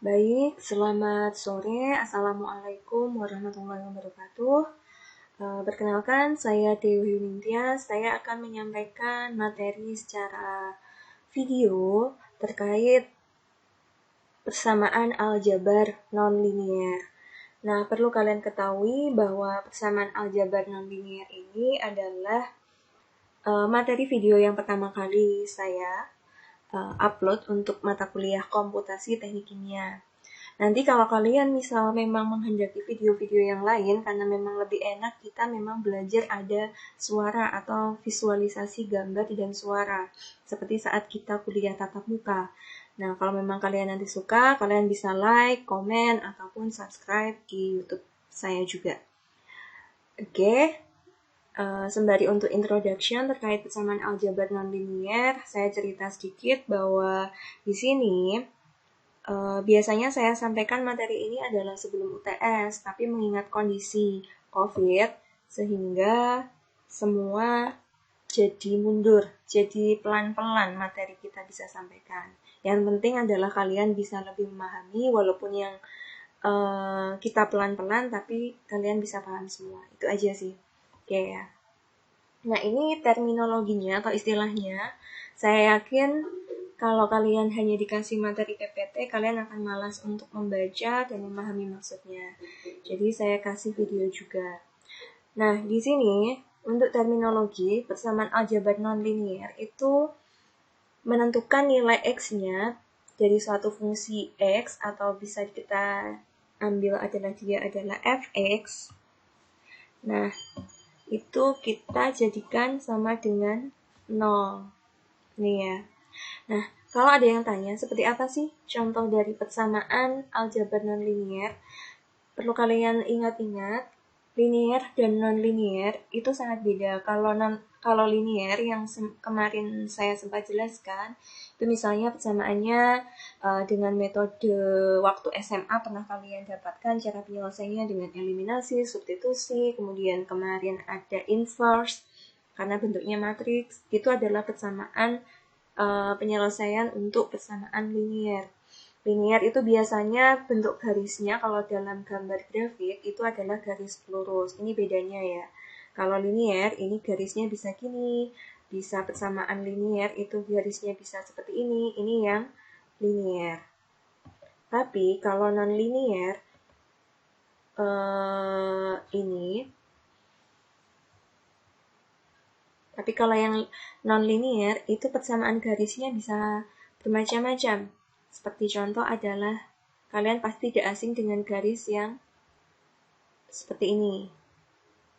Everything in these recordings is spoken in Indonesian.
Baik, selamat sore. Assalamualaikum warahmatullahi wabarakatuh. Perkenalkan, saya Dewi Nindya. Saya akan menyampaikan materi secara video terkait persamaan aljabar nonlinier. Nah, perlu kalian ketahui bahwa persamaan aljabar nonlinier ini adalah materi video yang pertama kali saya upload untuk mata kuliah komputasi teknik kimia. Nanti kalau kalian misal memang menghendaki video-video yang lain, karena memang lebih enak kita memang belajar ada suara atau visualisasi gambar dan suara, seperti saat kita kuliah tatap muka. Nah, kalau memang kalian nanti suka, kalian bisa like, komen, ataupun subscribe di YouTube saya juga. Oke. Sembari untuk introduction terkait persamaan aljabar nonlinier, saya cerita sedikit bahwa di sini biasanya saya sampaikan materi ini adalah sebelum UTS, tapi mengingat kondisi COVID, sehingga semua jadi mundur, jadi pelan-pelan materi kita bisa sampaikan. Yang penting adalah kalian bisa lebih memahami, walaupun yang kita pelan-pelan, tapi kalian bisa paham semua. Itu aja sih. Oke ya. Nah, ini terminologinya atau istilahnya. Saya yakin kalau kalian hanya dikasih materi PPT, kalian akan malas untuk membaca dan memahami maksudnya. Jadi saya kasih video juga. Nah, di sini untuk terminologi persamaan aljabar nonlinier itu menentukan nilai X-nya dari suatu fungsi X, atau bisa kita ambil adalah dia adalah fx. Nah, itu kita jadikan sama dengan 0. Nih ya. Nah, kalau ada yang tanya, seperti apa sih contoh dari persamaan aljabar nonlinier? Perlu kalian ingat-ingat, linier dan non-linier itu sangat beda. Kalau linier yang kemarin saya sempat jelaskan, itu misalnya persamaannya dengan metode waktu SMA pernah kalian dapatkan cara penyelesaiannya dengan eliminasi, substitusi, kemudian kemarin ada inverse karena bentuknya matriks. Itu adalah persamaan penyelesaian untuk persamaan linier. Linier itu biasanya bentuk garisnya kalau dalam gambar grafik itu adalah garis lurus. Ini bedanya ya. Kalau linier ini garisnya bisa gini, bisa persamaan linier itu garisnya bisa seperti ini yang linier. Tapi kalau non-linier Tapi kalau yang non-linier itu persamaan garisnya bisa bermacam-macam. Seperti contoh adalah kalian pasti tidak asing dengan garis yang seperti ini.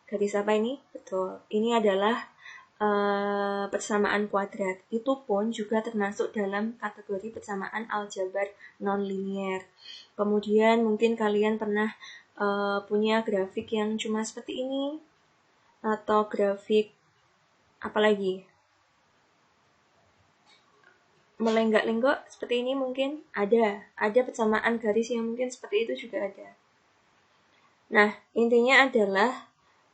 Garis apa ini? Betul. Ini adalah persamaan kuadrat. Itu pun juga termasuk dalam kategori persamaan aljabar non-linier. Kemudian mungkin kalian pernah punya grafik yang cuma seperti ini, atau grafik apalagi melenggak-lenggok seperti ini mungkin ada persamaan garis yang mungkin seperti itu juga ada. Nah, intinya adalah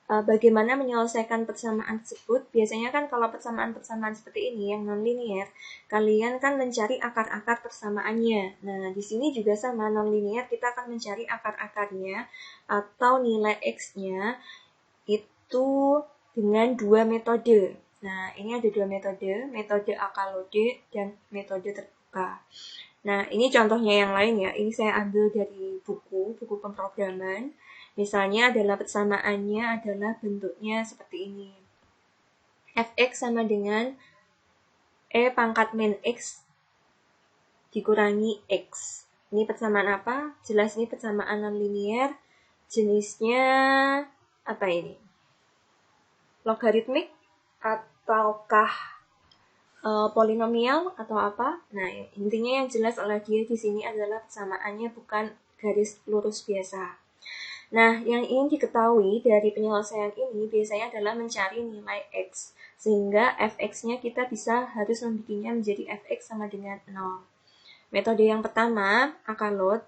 bagaimana menyelesaikan persamaan tersebut. Biasanya kan kalau persamaan-persamaan seperti ini yang non-linier, kalian kan mencari akar-akar persamaannya. Nah, di sini juga sama, non-linier kita akan mencari akar-akarnya atau nilai X-nya itu dengan dua metode. Nah, ini ada dua metode akalode dan metode terbuka. Nah, ini contohnya yang lain ya. Ini saya ambil dari buku pemrograman. Misalnya adalah persamaannya adalah bentuknya seperti ini. Fx sama dengan E pangkat min X dikurangi X. Ini persamaan apa? Jelas ini persamaan non-linier. Jenisnya apa ini? Logaritmik ataukah polinomial atau apa? Nah, intinya yang jelas oleh dia di sini adalah persamaannya bukan garis lurus biasa. Nah, yang ingin diketahui dari penyelesaian ini biasanya adalah mencari nilai X, sehingga fx-nya kita harus membuatnya menjadi fx sama dengan 0. Metode yang pertama, akalode,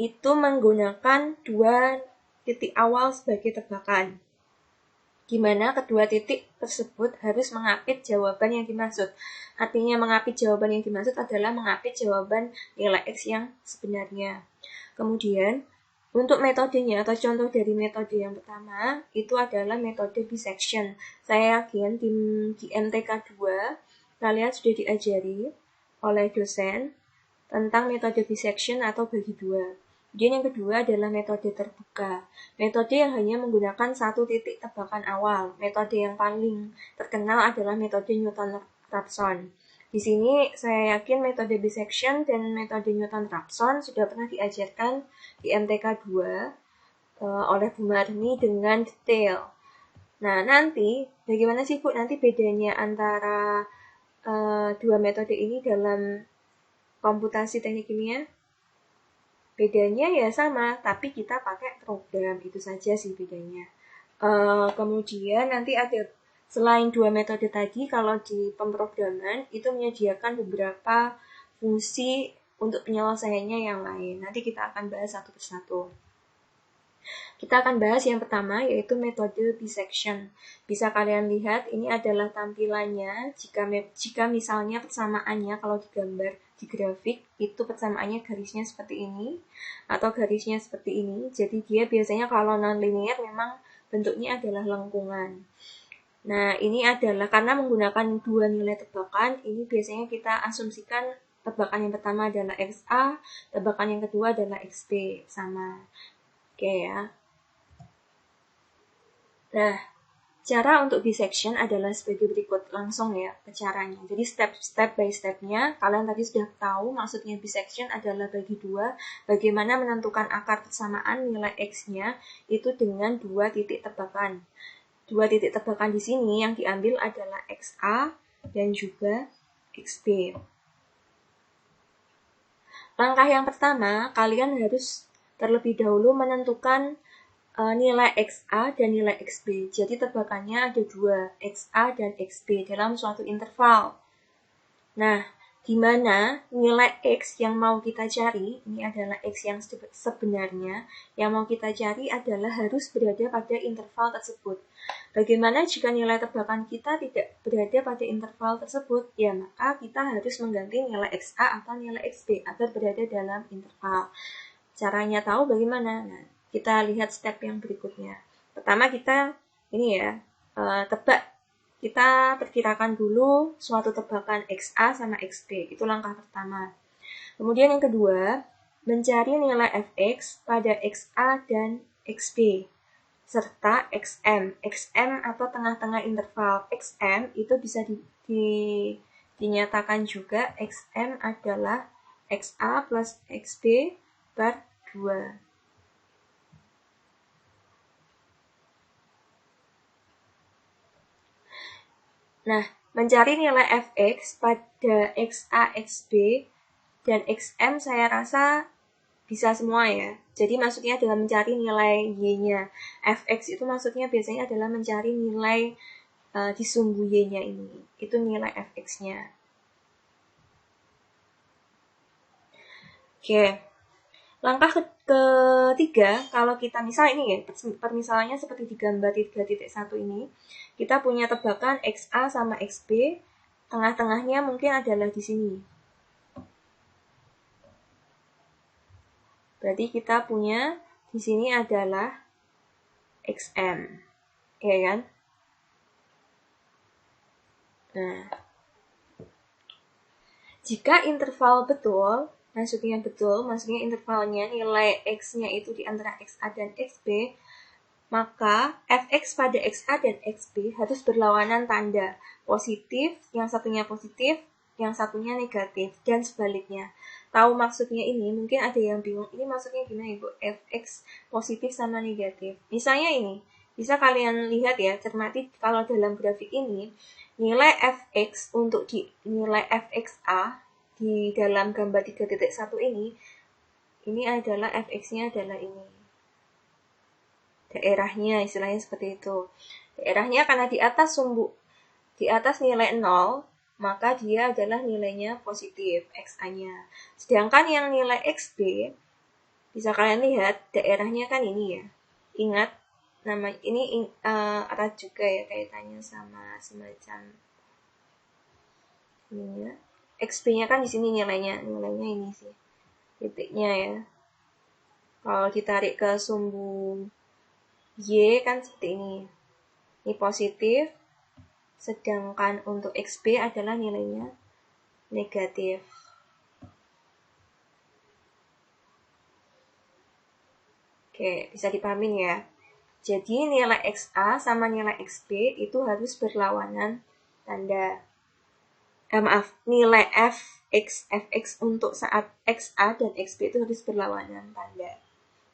itu menggunakan dua titik awal sebagai tebakan. di mana kedua titik tersebut harus mengapit jawaban yang dimaksud. Artinya mengapit jawaban yang dimaksud adalah mengapit jawaban nilai X yang sebenarnya. Kemudian, untuk metodenya atau contoh dari metode yang pertama, itu adalah metode bisection. Saya yakin di MTK 2, kalian sudah diajari oleh dosen tentang metode bisection atau bagi dua. Kemudian yang kedua adalah metode terbuka. Metode yang hanya menggunakan satu titik tebakan awal. Metode yang paling terkenal adalah metode Newton-Raphson. Di sini saya yakin metode bisection dan metode Newton-Raphson sudah pernah diajarkan di MTK 2 oleh Bu Marni dengan detail. Nah, nanti bagaimana sih Bu nanti bedanya antara dua metode ini dalam komputasi teknik kimia? Bedanya ya sama, tapi kita pakai program, itu saja sih bedanya. Kemudian nanti ada selain dua metode tadi, kalau di pemrograman itu menyediakan beberapa fungsi untuk penyelesaiannya yang lain. Nanti kita akan bahas satu persatu. Kita akan bahas yang pertama, yaitu metode bisection. Bisa kalian lihat, ini adalah tampilannya. Jika misalnya persamaannya, kalau digambar di grafik, itu persamaannya garisnya seperti ini, atau garisnya seperti ini. Jadi dia biasanya kalau non-linear memang bentuknya adalah lengkungan. Nah, ini adalah karena menggunakan dua nilai tebakan, ini biasanya kita asumsikan tebakan yang pertama adalah XA, tebakan yang kedua adalah XB, sama. Oke ya. Nah, cara untuk bisection adalah sebagai berikut, langsung ya ke caranya. Jadi step by stepnya, kalian tadi sudah tahu maksudnya bisection adalah bagi dua, bagaimana menentukan akar persamaan nilai X-nya itu dengan dua titik tebakan. Dua titik tebakan di sini yang diambil adalah XA dan juga XB. Langkah yang pertama, kalian harus terlebih dahulu menentukan nilai XA dan nilai XB. Jadi tebakannya ada dua, XA dan XB dalam suatu interval. Nah, di mana nilai X yang mau kita cari, ini adalah X yang sebenarnya, yang mau kita cari adalah harus berada pada interval tersebut. Bagaimana jika nilai tebakan kita tidak berada pada interval tersebut? Ya, maka kita harus mengganti nilai XA atau nilai XB agar berada dalam interval. Caranya tahu bagaimana? Nah, kita lihat step yang berikutnya. Pertama kita ini ya, tebak. Kita perkirakan dulu suatu tebakan XA sama XB. Itu langkah pertama. Kemudian yang kedua, mencari nilai Fx pada XA dan XB serta XM. XM atau tengah-tengah interval. XM itu bisa dinyatakan juga XM adalah XA plus XB per 2. Nah, mencari nilai Fx pada XA, XB, dan XM saya rasa bisa semua ya. Jadi maksudnya adalah mencari nilai Y-nya. Fx itu maksudnya biasanya adalah mencari nilai di sumbu Y-nya ini. Itu nilai Fx-nya. Oke. Langkah ketiga, kalau kita misal ini ya, permisalannya seperti di gambar 3.1 ini, kita punya tebakan XA sama XB, tengah-tengahnya mungkin adalah di sini. Berarti kita punya di sini adalah XM, ya kan? Nah, jika interval betul, maksudnya intervalnya nilai X-nya itu di antara XA dan XB, maka Fx pada XA dan XB harus berlawanan tanda, positif, yang satunya positif, yang satunya negatif, dan sebaliknya. Tahu maksudnya ini, mungkin ada yang bingung, ini maksudnya gimana Ibu? Fx positif sama negatif. Misalnya ini, bisa kalian lihat ya, cermati kalau dalam grafik ini, nilai Fx untuk di nilai Fxa di dalam gambar 3.1 ini adalah Fx-nya adalah ini. Daerahnya istilahnya seperti itu. Daerahnya karena di atas nilai 0, maka dia adalah nilainya positif, XA-nya. Sedangkan yang nilai XB, bisa kalian lihat daerahnya kan ini ya. Ingat, nama ini erat juga ya kaitannya sama semacam ini ya. XP-nya kan di sini nilainya ini sih titiknya ya. Kalau ditarik ke sumbu Y kan seperti ini. Ini positif, sedangkan untuk XB adalah nilainya negatif. Oke, bisa dipahamin ya. Jadi nilai XA sama nilai XB itu harus berlawanan tanda. Nilai Fx untuk saat XA dan XB itu harus berlawanan tanda.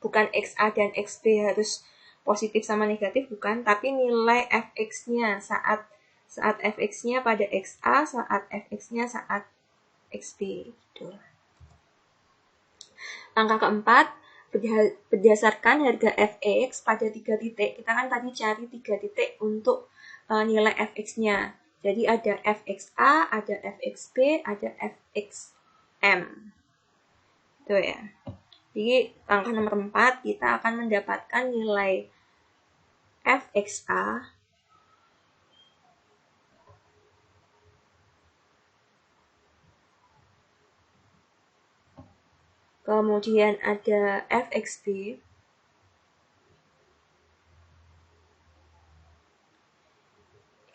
Bukan XA dan XB harus positif sama negatif, bukan, tapi nilai Fx-nya saat Fx-nya pada XA, saat Fx-nya saat XB. Gitu. Langkah keempat, berdasarkan harga Fx pada 3 titik, kita kan tadi cari 3 titik untuk nilai Fx-nya. Jadi ada Fxa, ada Fxb, ada Fxm. Itu ya. Jadi langkah nomor 4, kita akan mendapatkan nilai Fxa kemudian ada Fxb,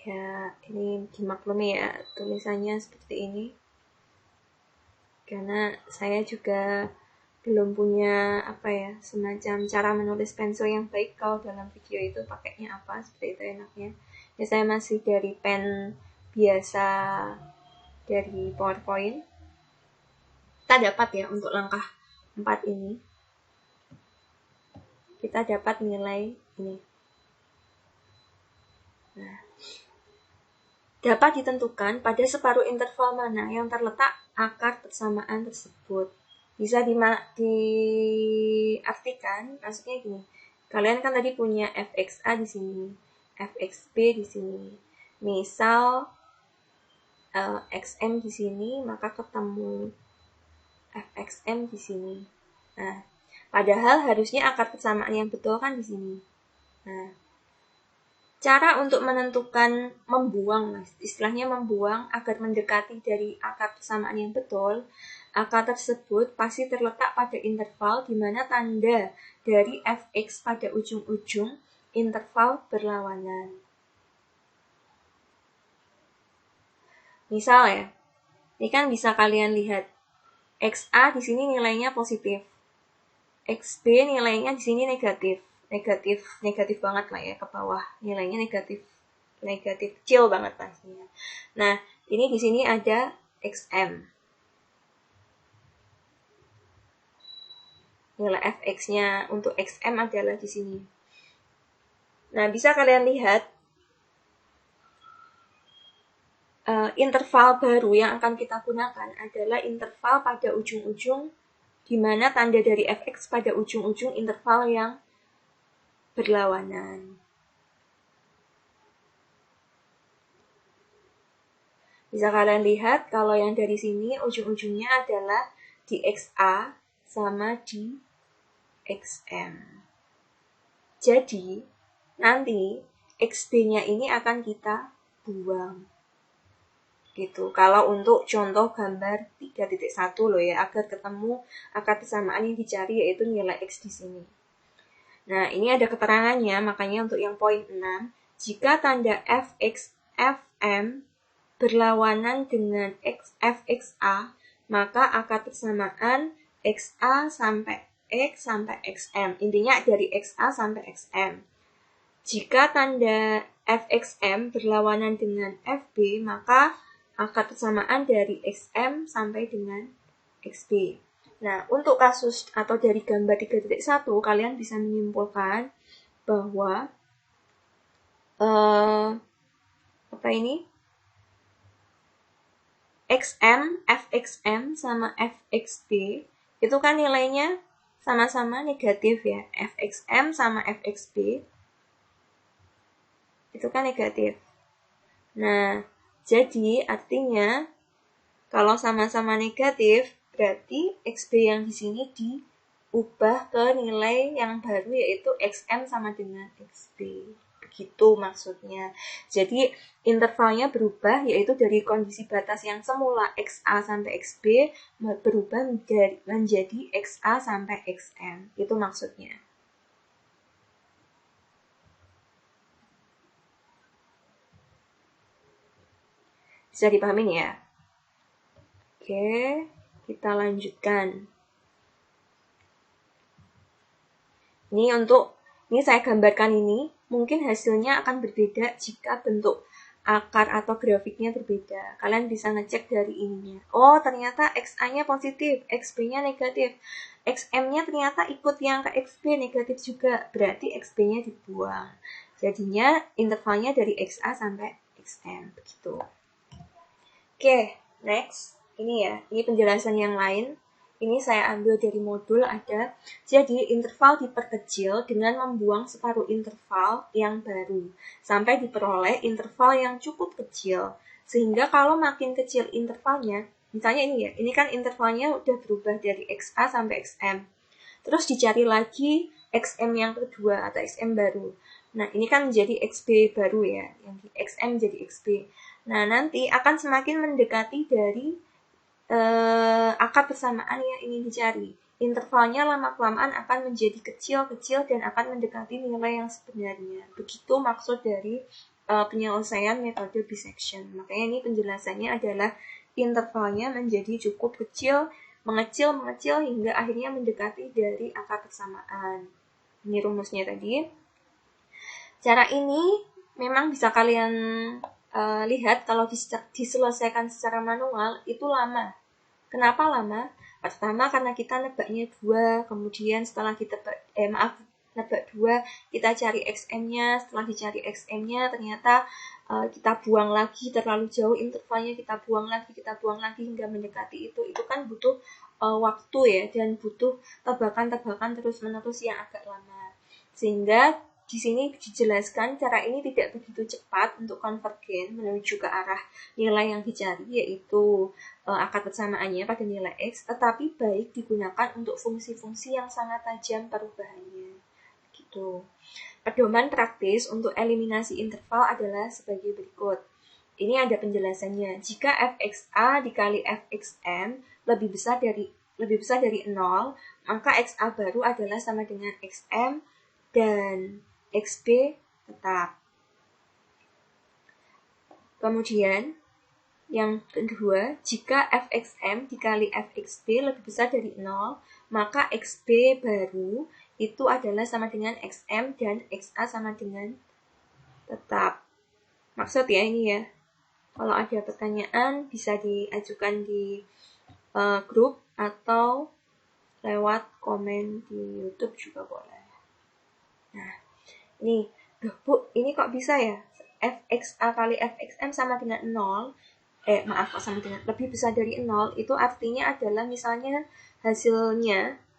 ya ini dimaklumi ya tulisannya seperti ini karena saya juga belum punya semacam cara menulis pensil yang baik. Kalau dalam video itu pakainya apa seperti itu enaknya ya, saya masih dari pen biasa dari PowerPoint. Kita dapat ya untuk langkah 4 ini kita dapat nilai ini. Nah, dapat ditentukan pada separuh interval mana yang terletak akar persamaan tersebut. Bisa diartikan, maksudnya gini. Kalian kan tadi punya Fxa di sini, Fxb di sini. Misal Xm di sini, maka ketemu Fxm di sini. Nah, padahal harusnya akar persamaan yang betul kan di sini. Nah, cara untuk menentukan istilahnya membuang agar mendekati dari akar persamaan yang betul, akar tersebut pasti terletak pada interval di mana tanda dari Fx pada ujung-ujung interval berlawanan. Misal ya, ini kan bisa kalian lihat Xa di sini nilainya positif, Xb nilainya di sini negatif banget lah ya, ke bawah nilainya negatif kecil banget pastinya. Nah, ini di sini ada Xm, nilai Fx-nya untuk Xm adalah di sini. Nah, bisa kalian lihat interval baru yang akan kita gunakan adalah interval pada ujung-ujung, di mana tanda dari Fx pada ujung-ujung interval yang berlawanan. Bisa kalian lihat kalau yang dari sini ujung-ujungnya adalah di Xa sama di Xm. Jadi, nanti Xb-nya ini akan kita buang. Gitu. Kalau untuk contoh gambar 3.1 loh ya, agar ketemu akar persamaan yang dicari yaitu nilai X di sini. Nah, ini ada keterangannya, makanya untuk yang poin 6, jika tanda Fx, Fm berlawanan dengan Fxa, maka akar persamaan Xa sampai X sampai Xm. Intinya dari Xa sampai Xm. Jika tanda Fxm berlawanan dengan Fb, maka akar persamaan dari Xm sampai dengan Xb. Nah, untuk kasus atau dari gambar 3.1, kalian bisa menyimpulkan bahwa Xm, Fxm sama Fxb itu kan nilainya sama-sama negatif ya. Fxm sama Fxb itu kan negatif. Nah, jadi artinya kalau sama-sama negatif berarti Xb yang di sini ubah ke nilai yang baru, yaitu XM sama dengan XB. Begitu maksudnya. Jadi intervalnya berubah, yaitu dari kondisi batas yang semula XA sampai XB berubah menjadi XA sampai XM. Itu maksudnya. Bisa dipahamin ya? Oke, kita lanjutkan. Ini saya gambarkan ini, mungkin hasilnya akan berbeda jika bentuk akar atau grafiknya berbeda. Kalian bisa ngecek dari ininya. Oh, ternyata XA-nya positif, XB-nya negatif. XM-nya ternyata ikut yang ke XB negatif juga, berarti XB-nya dibuang. Jadinya intervalnya dari XA sampai XM, begitu. Oke, next. Ini penjelasan yang lain. Ini saya ambil dari modul ada. Jadi, interval diperkecil dengan membuang separuh interval yang baru, sampai diperoleh interval yang cukup kecil. Sehingga kalau makin kecil intervalnya, misalnya ini kan intervalnya udah berubah dari XA sampai XM. Terus dicari lagi XM yang kedua atau XM baru. Nah, ini kan menjadi XB baru ya, yang di XM jadi XB. Nah, nanti akan semakin mendekati dari akar persamaan yang ingin dicari. Intervalnya lama-kelamaan akan menjadi kecil-kecil dan akan mendekati nilai yang sebenarnya. Begitu maksud dari penyelesaian metode bisection. Makanya ini penjelasannya adalah intervalnya menjadi cukup kecil, mengecil hingga akhirnya mendekati dari akar persamaan. Ini rumusnya tadi. Cara ini memang bisa kalian lihat kalau diselesaikan secara manual itu lama. Kenapa lama? Pertama karena kita nebaknya 2, kemudian setelah kita nebak 2, kita cari XM-nya, setelah dicari XM-nya ternyata kita buang lagi terlalu jauh intervalnya, kita buang lagi hingga mendekati itu kan butuh waktu ya, dan butuh tebakan-tebakan terus-menerus yang agak lama. Sehingga di sini dijelaskan cara ini tidak begitu cepat untuk konvergen menuju ke arah nilai yang dicari, yaitu akar persamaannya pada nilai X, tetapi baik digunakan untuk fungsi-fungsi yang sangat tajam perubahannya. Gitu. Pedoman praktis untuk eliminasi interval adalah sebagai berikut. Ini ada penjelasannya. Jika fxa dikali fxm lebih besar dari 0, maka xa baru adalah sama dengan xm dan xb tetap. Kemudian yang kedua, jika fxm dikali fxb lebih besar dari 0, maka xb baru itu adalah sama dengan xm dan xa sama dengan tetap. Maksud ya ini ya. Kalau ada pertanyaan bisa diajukan di grup atau lewat komen di YouTube juga boleh. Nah, ini, Bu, ini kok bisa ya? fxa kali fxm sama dengan 0, sama dengan lebih besar dari 0, itu artinya adalah misalnya hasil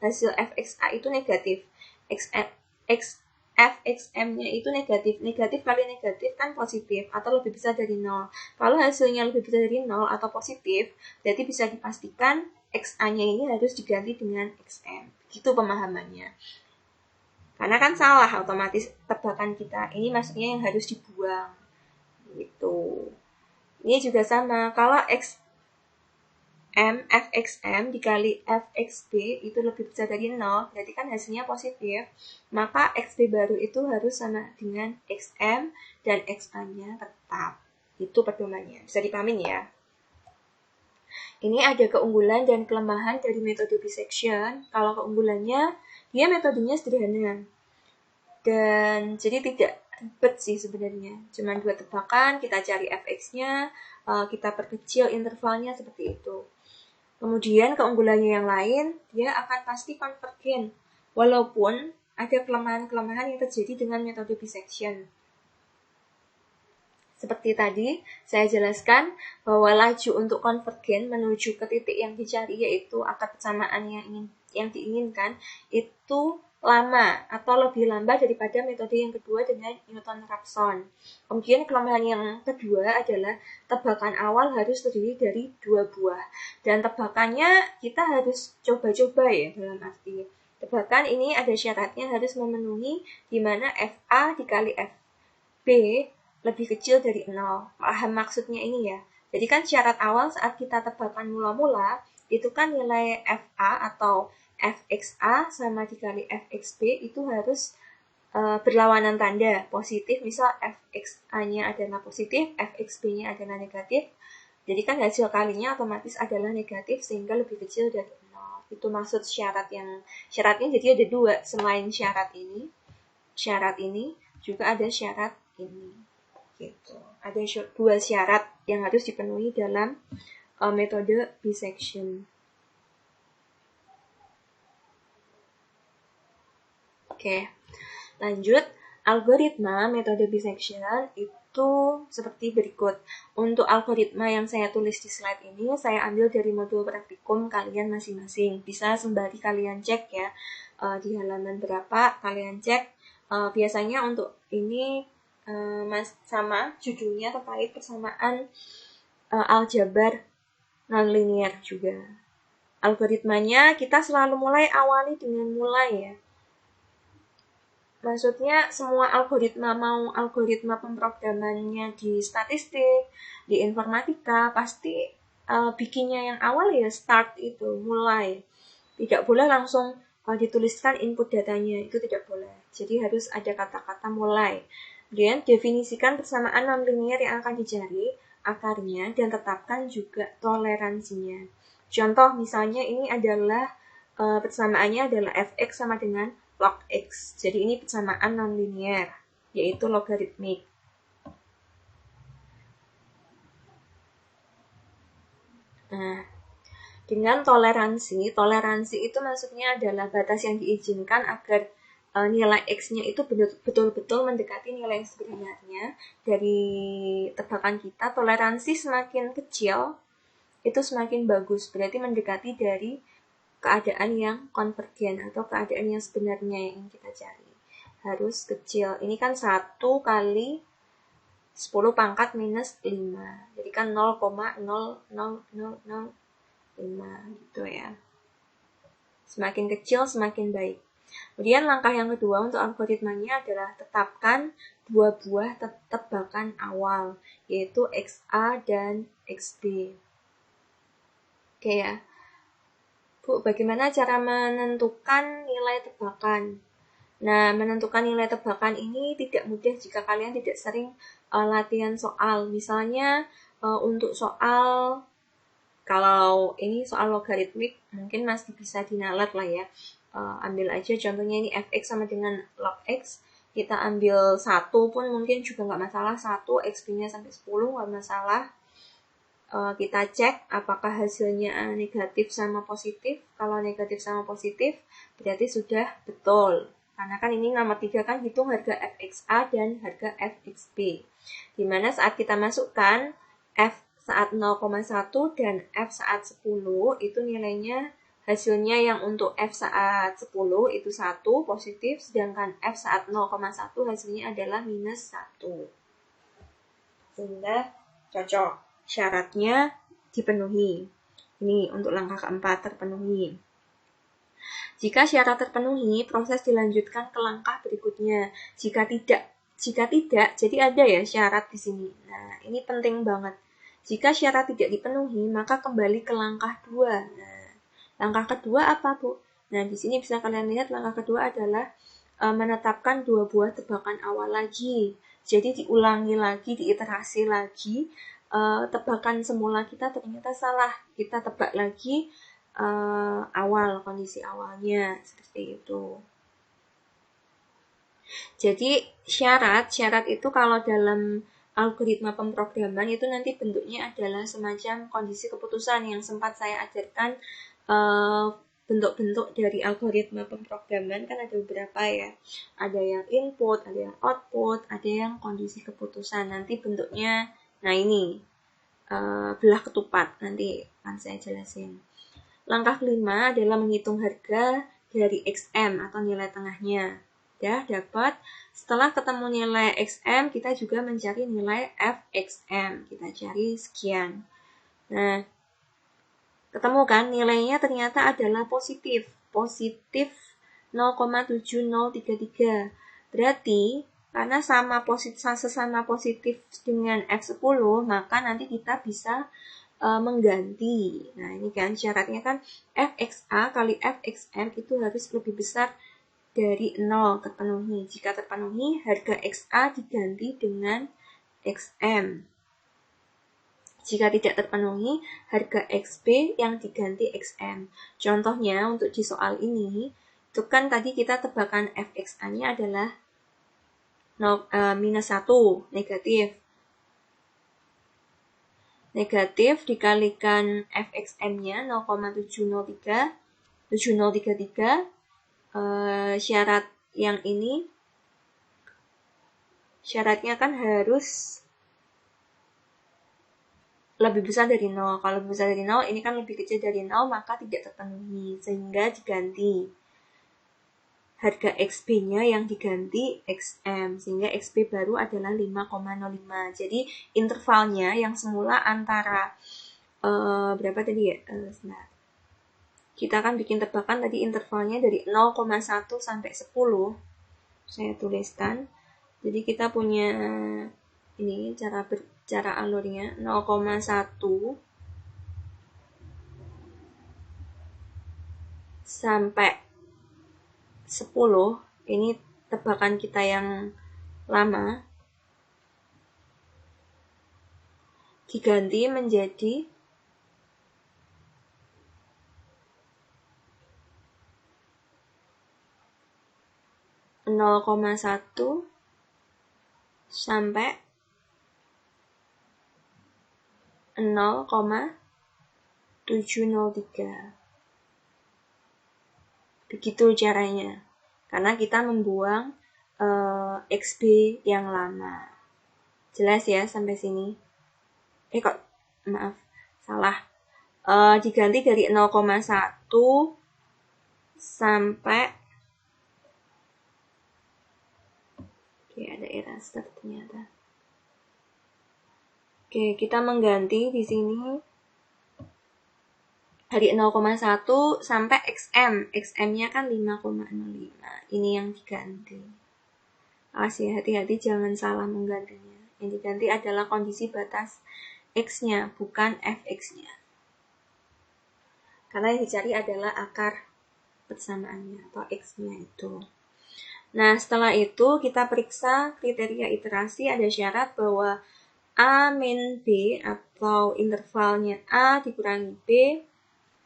fxa itu negatif, fxm-nya itu negatif kali negatif kan positif atau lebih besar dari 0. Kalau hasilnya lebih besar dari 0 atau positif, berarti bisa dipastikan xa-nya ini harus diganti dengan xm. Gitu pemahamannya. Karena kan salah otomatis tebakan kita. Ini maksudnya yang harus dibuang. Gitu. Ini juga sama, kalau fxm dikali fxb itu lebih besar dari 0, berarti kan hasilnya positif, maka xb baru itu harus sama dengan xm dan xa-nya tetap. Itu pedomannya. Bisa dipahamin ya? Ini ada keunggulan dan kelemahan dari metode bisection. Kalau keunggulannya, dia metodenya sederhana. Dan jadi tidak ribet sih sebenarnya. Cuma 2 tebakan, kita cari fx-nya, kita perkecil intervalnya seperti itu. Kemudian keunggulannya yang lain, dia akan pasti konvergen, walaupun ada kelemahan-kelemahan yang terjadi dengan metode bisection. Seperti tadi, saya jelaskan bahwa laju untuk konvergen menuju ke titik yang dicari, yaitu akar persamaan yang diinginkan, itu lama atau lebih lambat daripada metode yang kedua dengan Newton-Raphson. Kemudian kelemahan yang kedua adalah tebakan awal harus terdiri dari 2 buah. Dan tebakannya kita harus coba-coba ya, dalam arti Tebakan ini ada syaratnya harus memenuhi di mana FA dikali FB lebih kecil dari 0. Paham maksudnya ini ya? Jadi kan syarat awal saat kita tebakan mula-mula, itu kan nilai FA atau FXA sama dikali FXB itu harus berlawanan tanda, positif, misal FXA-nya adalah positif, FXB-nya adalah negatif. Jadi kan hasil kalinya otomatis adalah negatif sehingga lebih kecil dari 0. Itu maksud syaratnya jadi ada dua, selain syarat ini juga ada syarat ini. Gitu. Ada dua syarat yang harus dipenuhi dalam metode bisection. Oke. Lanjut, algoritma metode bisection itu seperti berikut. Untuk algoritma yang saya tulis di slide ini, saya ambil dari modul praktikum kalian masing-masing. Bisa sembari kalian cek ya, di halaman berapa kalian cek. Biasanya untuk ini sama judulnya terkait persamaan aljabar nonlinear juga. Algoritmanya kita selalu awali dengan mulai ya. Maksudnya semua algoritma, mau algoritma pemrogramannya di statistik, di informatika, pasti bikinnya yang awal ya start itu, mulai. Tidak boleh langsung dituliskan input datanya, itu tidak boleh. Jadi harus ada kata-kata mulai. Kemudian definisikan persamaan nonlinear yang akan dicari, akarnya, dan tetapkan juga toleransinya. Contoh misalnya ini adalah persamaannya adalah fx sama dengan log x. Jadi ini persamaan nonlinear, yaitu logaritmik. Nah, dengan toleransi itu maksudnya adalah batas yang diizinkan agar nilai x-nya itu betul-betul mendekati nilai yang sebenarnya. Dari tebakan kita, toleransi semakin kecil, itu semakin bagus. Berarti mendekati dari keadaan yang konvergen atau keadaan yang sebenarnya yang kita cari. Harus kecil. Ini kan 1 kali 10 pangkat minus 5. Jadi kan 0,00005 gitu ya. Semakin kecil semakin baik. Kemudian langkah yang kedua untuk algoritmanya adalah tetapkan dua buah tebakan awal, yaitu XA dan XB. Oke ya. Bu, bagaimana cara menentukan nilai tebakan? Nah, menentukan nilai tebakan ini tidak mudah jika kalian tidak sering latihan soal. Misalnya untuk soal, kalau ini soal logaritmik, mungkin masih bisa dinalar lah ya. Ambil aja contohnya ini fx sama dengan log x. Kita ambil 1 pun mungkin juga nggak masalah. 1, xb-nya sampai 10 nggak masalah. Kita cek apakah hasilnya negatif sama positif. Kalau negatif sama positif berarti sudah betul, karena kan ini nomor 3 kan hitung harga fxa dan harga fxb, dimana saat kita masukkan f saat 0,1 dan f saat 10 itu nilainya hasilnya yang untuk f saat 10 itu 1 positif, sedangkan f saat 0,1 hasilnya adalah minus 1, sehingga cocok. Syaratnya dipenuhi. Ini untuk langkah keempat terpenuhi. Jika syarat terpenuhi, proses dilanjutkan ke langkah berikutnya. Jika tidak, jadi ada ya syarat di sini. Nah, ini penting banget. Jika syarat tidak dipenuhi, maka kembali ke langkah 2. Nah, langkah kedua apa, Bu? Nah, di sini bisa kalian lihat langkah kedua adalah menetapkan 2 buah tebakan awal lagi. Jadi diulangi lagi, diiterasi lagi. Tebakan semula kita ternyata salah, kita tebak lagi kondisi awalnya seperti itu. Jadi syarat itu kalau dalam algoritma pemrograman itu nanti bentuknya adalah semacam kondisi keputusan yang sempat saya ajarkan. Bentuk-bentuk dari algoritma pemrograman kan ada beberapa ya. Ada yang input, ada yang output, ada yang kondisi keputusan. Nanti bentuknya, nah ini belah ketupat, nanti akan saya jelasin. Langkah kelima adalah menghitung harga dari XM atau nilai tengahnya. Ya, dapat. Setelah ketemu nilai XM, kita juga mencari nilai FXM. Kita cari sekian. Nah, ketemu kan nilainya ternyata adalah positif. Positif 0,7033. Berarti karena sesama positif dengan F10, maka nanti kita bisa mengganti. Nah, ini kan syaratnya kan Fxa kali Fxm itu harus lebih besar dari 0 terpenuhi. Jika terpenuhi, harga Xa diganti dengan Xm. Jika tidak terpenuhi, harga XP yang diganti XM. Contohnya untuk di soal ini, itu kan tadi kita tebakan Fxa-nya adalah minus 1, negatif. Negatif dikalikan Fxm-nya 0,7033. Syarat yang ini, syaratnya kan harus lebih besar dari 0. Kalau lebih besar dari 0, ini kan lebih kecil dari 0, maka tidak terpenuhi. Sehingga diganti. Harga XP-nya yang diganti XM. Sehingga XP baru adalah 5,05. Jadi, intervalnya yang semula antara, berapa tadi ya? Kita akan bikin tebakan tadi intervalnya dari 0,1 sampai 10. Saya tuliskan. Jadi, kita punya ini cara alurnya 0,1 sampai 10. Ini tebakan kita yang lama diganti menjadi 0,1 sampai 0,703. Begitu caranya. Karena kita membuang XB yang lama. Jelas ya sampai sini? Maaf, salah. Diganti dari 0,1 sampai ada error ternyata. Oke, kita mengganti di sini dari 0,1 sampai XM. XM-nya kan 5,05. Ini yang diganti. Hati-hati jangan salah menggantinya. Yang diganti adalah kondisi batas X-nya, bukan Fx-nya. Karena yang dicari adalah akar persamaannya atau X-nya itu. Nah, setelah itu kita periksa kriteria iterasi. Ada syarat bahwa A min B atau intervalnya A dikurangi B,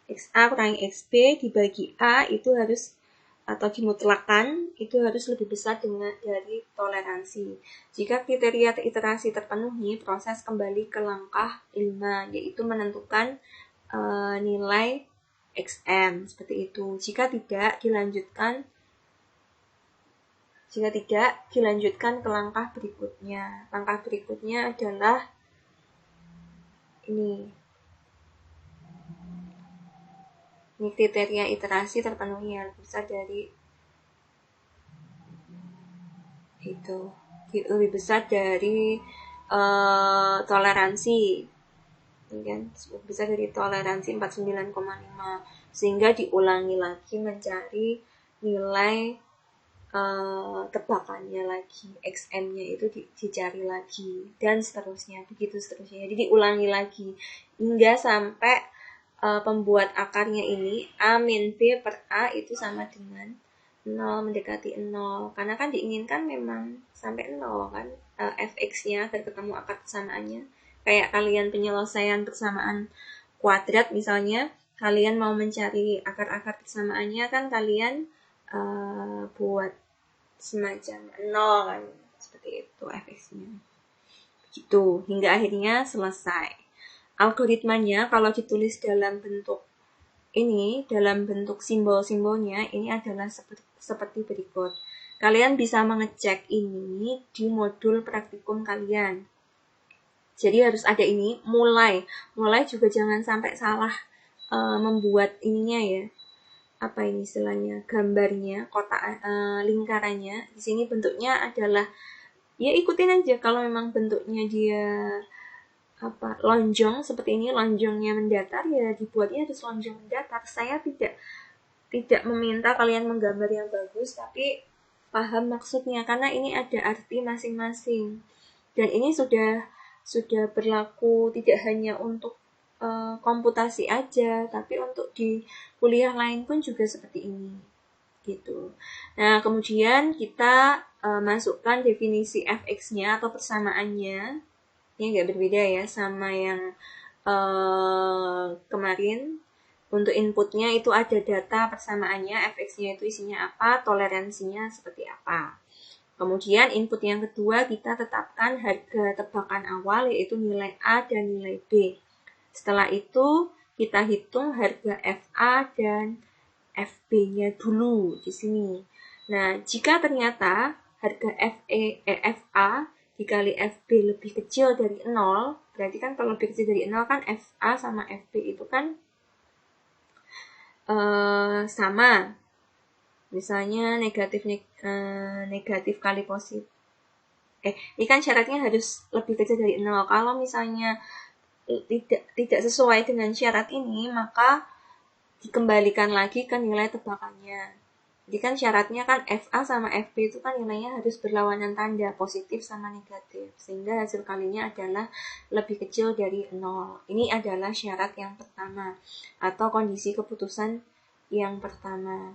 XA kurangi XB dibagi A itu harus, atau dimutlakan, itu harus lebih besar dari toleransi. Jika kriteria iterasi terpenuhi, proses kembali ke langkah 5, yaitu menentukan nilai XM, seperti itu. Jika tidak, dilanjutkan ke langkah berikutnya. Langkah berikutnya adalah ini kriteria iterasi terpenuhi yang besar dari itu, lebih besar dari toleransi, kan? Besar dari toleransi 49,5, sehingga diulangi lagi mencari nilai tebakannya lagi, XM-nya itu dicari lagi, dan seterusnya, begitu seterusnya. Jadi diulangi lagi hingga sampai pembuat akarnya ini A min B per A itu sama dengan 0, mendekati 0. Karena kan diinginkan memang sampai 0 kan, Fx-nya agar ketemu akar persamaannya. Kayak kalian penyelesaian persamaan kuadrat misalnya, kalian mau mencari akar-akar persamaannya kan kalian buat semacam 0 kan, seperti itu Fx-nya. Begitu, hingga akhirnya selesai. Algoritmanya kalau ditulis dalam bentuk ini, dalam bentuk simbol-simbolnya, ini adalah seperti berikut. Kalian bisa mengecek ini di modul praktikum kalian. Jadi harus ada ini, mulai juga jangan sampai salah membuat ininya ya. Apa ini istilahnya, gambarnya, kotak lingkarannya. Di sini bentuknya adalah, ya ikutin aja. Kalau memang bentuknya dia lonjong seperti ini, lonjongnya mendatar, ya dibuatnya harus lonjong mendatar. Saya tidak tidak meminta kalian menggambar yang bagus, tapi paham maksudnya, karena ini ada arti masing-masing. Dan ini sudah berlaku tidak hanya untuk komputasi aja, tapi untuk di kuliah lain pun juga seperti ini. Gitu. Nah, kemudian kita masukkan definisi fx-nya atau persamaannya. Ini agak berbeda ya sama yang kemarin. Untuk inputnya itu ada data persamaannya, fx-nya itu isinya apa, toleransinya seperti apa. Kemudian input yang kedua kita tetapkan harga tebakan awal, yaitu nilai A dan nilai B. Setelah itu kita hitung harga FA dan FB-nya dulu di sini. Nah, jika ternyata harga FA dikali FB lebih kecil dari 0, berarti kan kalau lebih kecil dari 0 kan FA sama FB itu kan sama. Misalnya negatif kali positif. Ini kan syaratnya harus lebih kecil dari 0. Kalau misalnya tidak sesuai dengan syarat ini, maka dikembalikan lagi ke nilai tebakannya. Jadi kan syaratnya kan FA sama FB itu kan nilainya harus berlawanan tanda, positif sama negatif. Sehingga hasil kalinya adalah lebih kecil dari 0. Ini adalah syarat yang pertama atau kondisi keputusan yang pertama.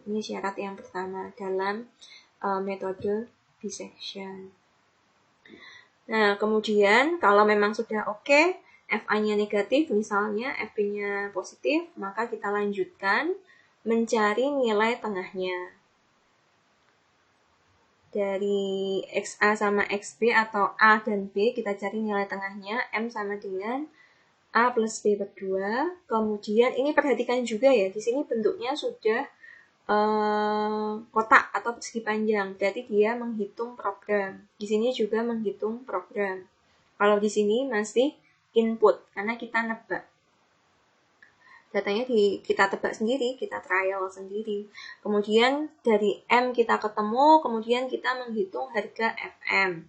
Ini syarat yang pertama dalam metode dissection. Nah, kemudian kalau memang sudah oke, FA-nya negatif, misalnya FB-nya positif, maka kita lanjutkan mencari nilai tengahnya. Dari XA sama XB atau A dan B, kita cari nilai tengahnya, M sama dengan A plus B per 2. Kemudian ini perhatikan juga ya, di sini bentuknya sudah kotak atau persegi panjang, berarti dia menghitung program. Di sini juga menghitung program. Kalau di sini masih input, karena kita nebak. Datanya kita tebak sendiri, kita trial sendiri. Kemudian dari M kita ketemu, kemudian kita menghitung harga FM.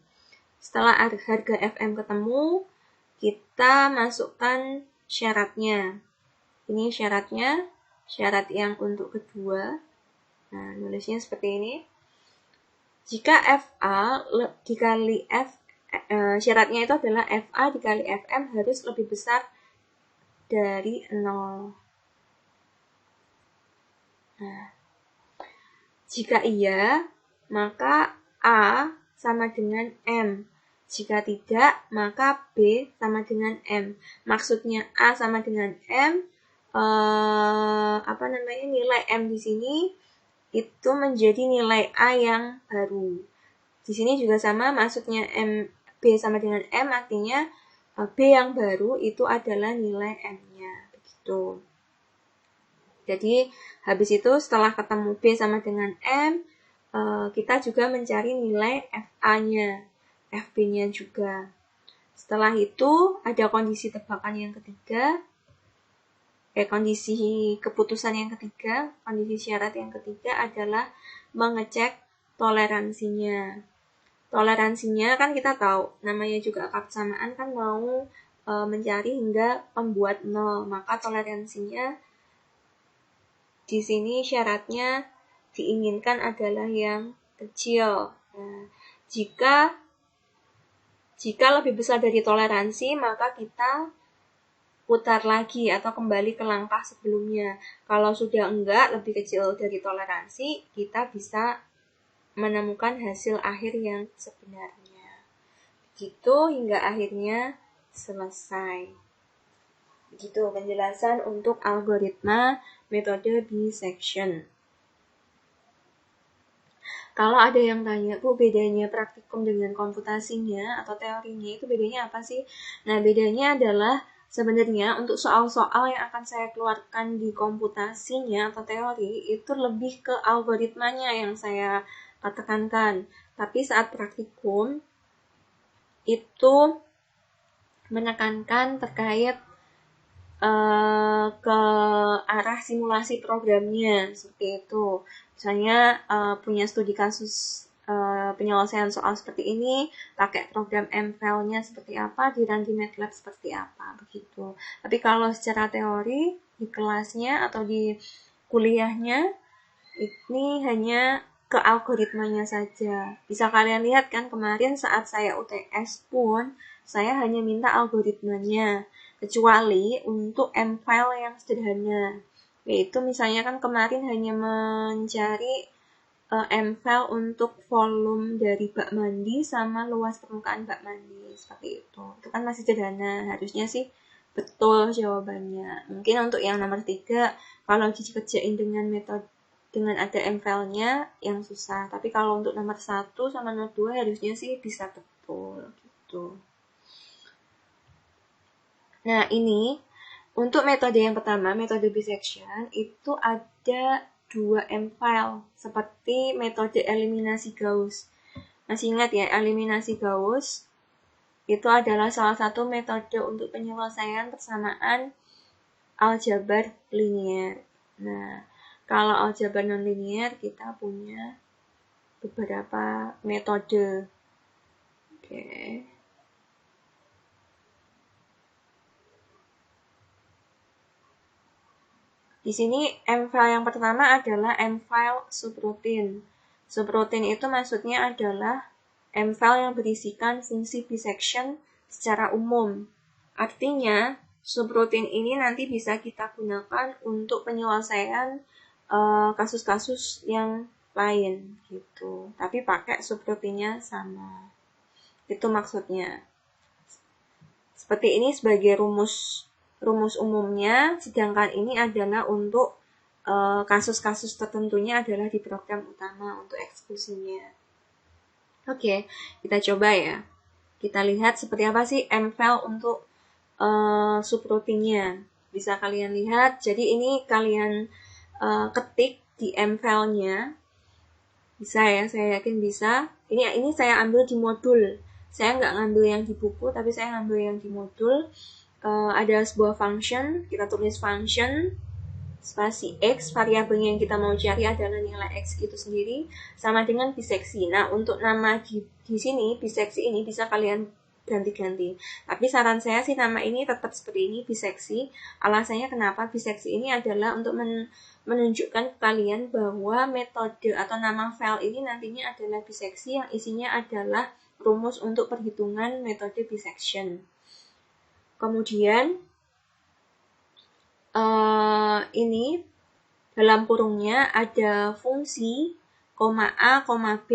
Setelah harga FM ketemu, kita masukkan syaratnya. Ini syaratnya, syarat yang untuk kedua. Nah, nulisnya seperti ini. Jika FA dikali syaratnya itu adalah FA dikali FM harus lebih besar dari 0. Nah, jika iya, maka A sama dengan M. Jika tidak, maka B sama dengan M. Maksudnya A sama dengan M, nilai M di sini itu menjadi nilai A yang baru. Di sini juga sama, maksudnya B sama dengan M, artinya B yang baru itu adalah nilai M-nya. Begitu. Jadi, habis itu setelah ketemu B sama dengan M, kita juga mencari nilai FA-nya, FB-nya juga. Setelah itu, ada kondisi tebakan yang ketiga, kondisi keputusan yang ketiga, kondisi syarat yang ketiga adalah mengecek toleransinya. Toleransinya kan kita tahu, namanya juga angka persamaan kan mau mencari hingga pembuat 0, maka toleransinya di sini syaratnya diinginkan adalah yang kecil. Nah, jika lebih besar dari toleransi, maka kita putar lagi atau kembali ke langkah sebelumnya. Kalau sudah enggak, lebih kecil dari toleransi, kita bisa menemukan hasil akhir yang sebenarnya. Begitu hingga akhirnya selesai. Begitu penjelasan untuk algoritma metode dissection. Kalau ada yang tanya, Bu, bedanya praktikum dengan komputasinya atau teorinya itu bedanya apa sih? Nah, bedanya adalah sebenarnya untuk soal-soal yang akan saya keluarkan di komputasinya atau teori itu lebih ke algoritmanya yang saya tekankan. Tapi saat praktikum itu menekankan terkait ke arah simulasi programnya seperti itu. Misalnya punya studi kasus penyelesaian soal seperti ini, pakai program MFL-nya seperti apa, di-run di MATLAB seperti apa, begitu. Tapi kalau secara teori di kelasnya atau di kuliahnya ini hanya ke algoritmanya saja. Bisa kalian lihat kan kemarin saat saya UTS pun saya hanya minta algoritmanya, kecuali untuk M-file yang sederhana. Yaitu misalnya kan kemarin hanya mencari M-file untuk volume dari bak mandi sama luas permukaan bak mandi, seperti itu. Itu kan masih sederhana, harusnya sih betul jawabannya. Mungkin untuk yang nomor 3, kalau dikerjain dengan metode dengan ada M-file-nya yang susah. Tapi kalau untuk nomor 1 sama nomor 2 harusnya sih bisa betul gitu. Nah, ini untuk metode yang pertama, metode bisection, itu ada 2 M-file seperti metode eliminasi Gauss. Masih ingat ya, eliminasi Gauss itu adalah salah satu metode untuk penyelesaian persamaan aljabar linier. Nah, kalau aljabar nonlinear kita punya beberapa metode. Oke. Di sini M-file yang pertama adalah M-file subroutine. Subroutine itu maksudnya adalah M-file yang berisikan fungsi bisection secara umum. Artinya, subroutine ini nanti bisa kita gunakan untuk penyelesaian kasus-kasus yang lain gitu. Tapi pakai subroutine-nya sama. Itu maksudnya. Seperti ini sebagai rumus umumnya, sedangkan ini adalah untuk kasus-kasus tertentunya adalah di program utama untuk eksekusinya. Oke, kita coba ya. Kita lihat seperti apa sih M-file untuk subroutine-nya. Bisa kalian lihat, jadi ini kalian ketik di M-file-nya. Bisa ya, saya yakin bisa. Ini saya ambil di modul. Saya nggak ngambil yang di buku, tapi saya ngambil yang di modul. Ada sebuah function, kita tulis function spasi x, variabelnya yang kita mau cari adalah nilai x itu sendiri, sama dengan biseksi. Nah, untuk nama di sini, biseksi ini bisa kalian ganti-ganti. Tapi saran saya sih nama ini tetap seperti ini, biseksi. Alasannya kenapa? Biseksi ini adalah untuk menunjukkan ke kalian bahwa metode atau nama file ini nantinya adalah biseksi yang isinya adalah rumus untuk perhitungan metode bisection. Kemudian ini dalam kurungnya ada fungsi A, B,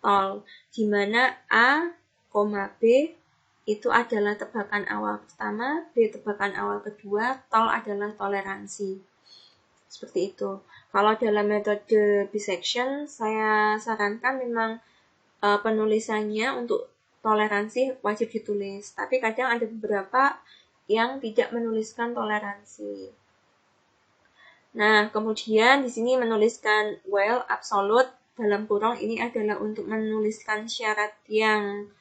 tol, di mana A, B itu adalah tebakan awal pertama, B tebakan awal kedua, tol adalah toleransi. Seperti itu. Kalau dalam metode bisection, saya sarankan memang penulisannya untuk toleransi wajib ditulis. Tapi kadang ada beberapa yang tidak menuliskan toleransi. Nah, kemudian di sini menuliskan while absolute dalam kurung ini adalah untuk menuliskan syarat yang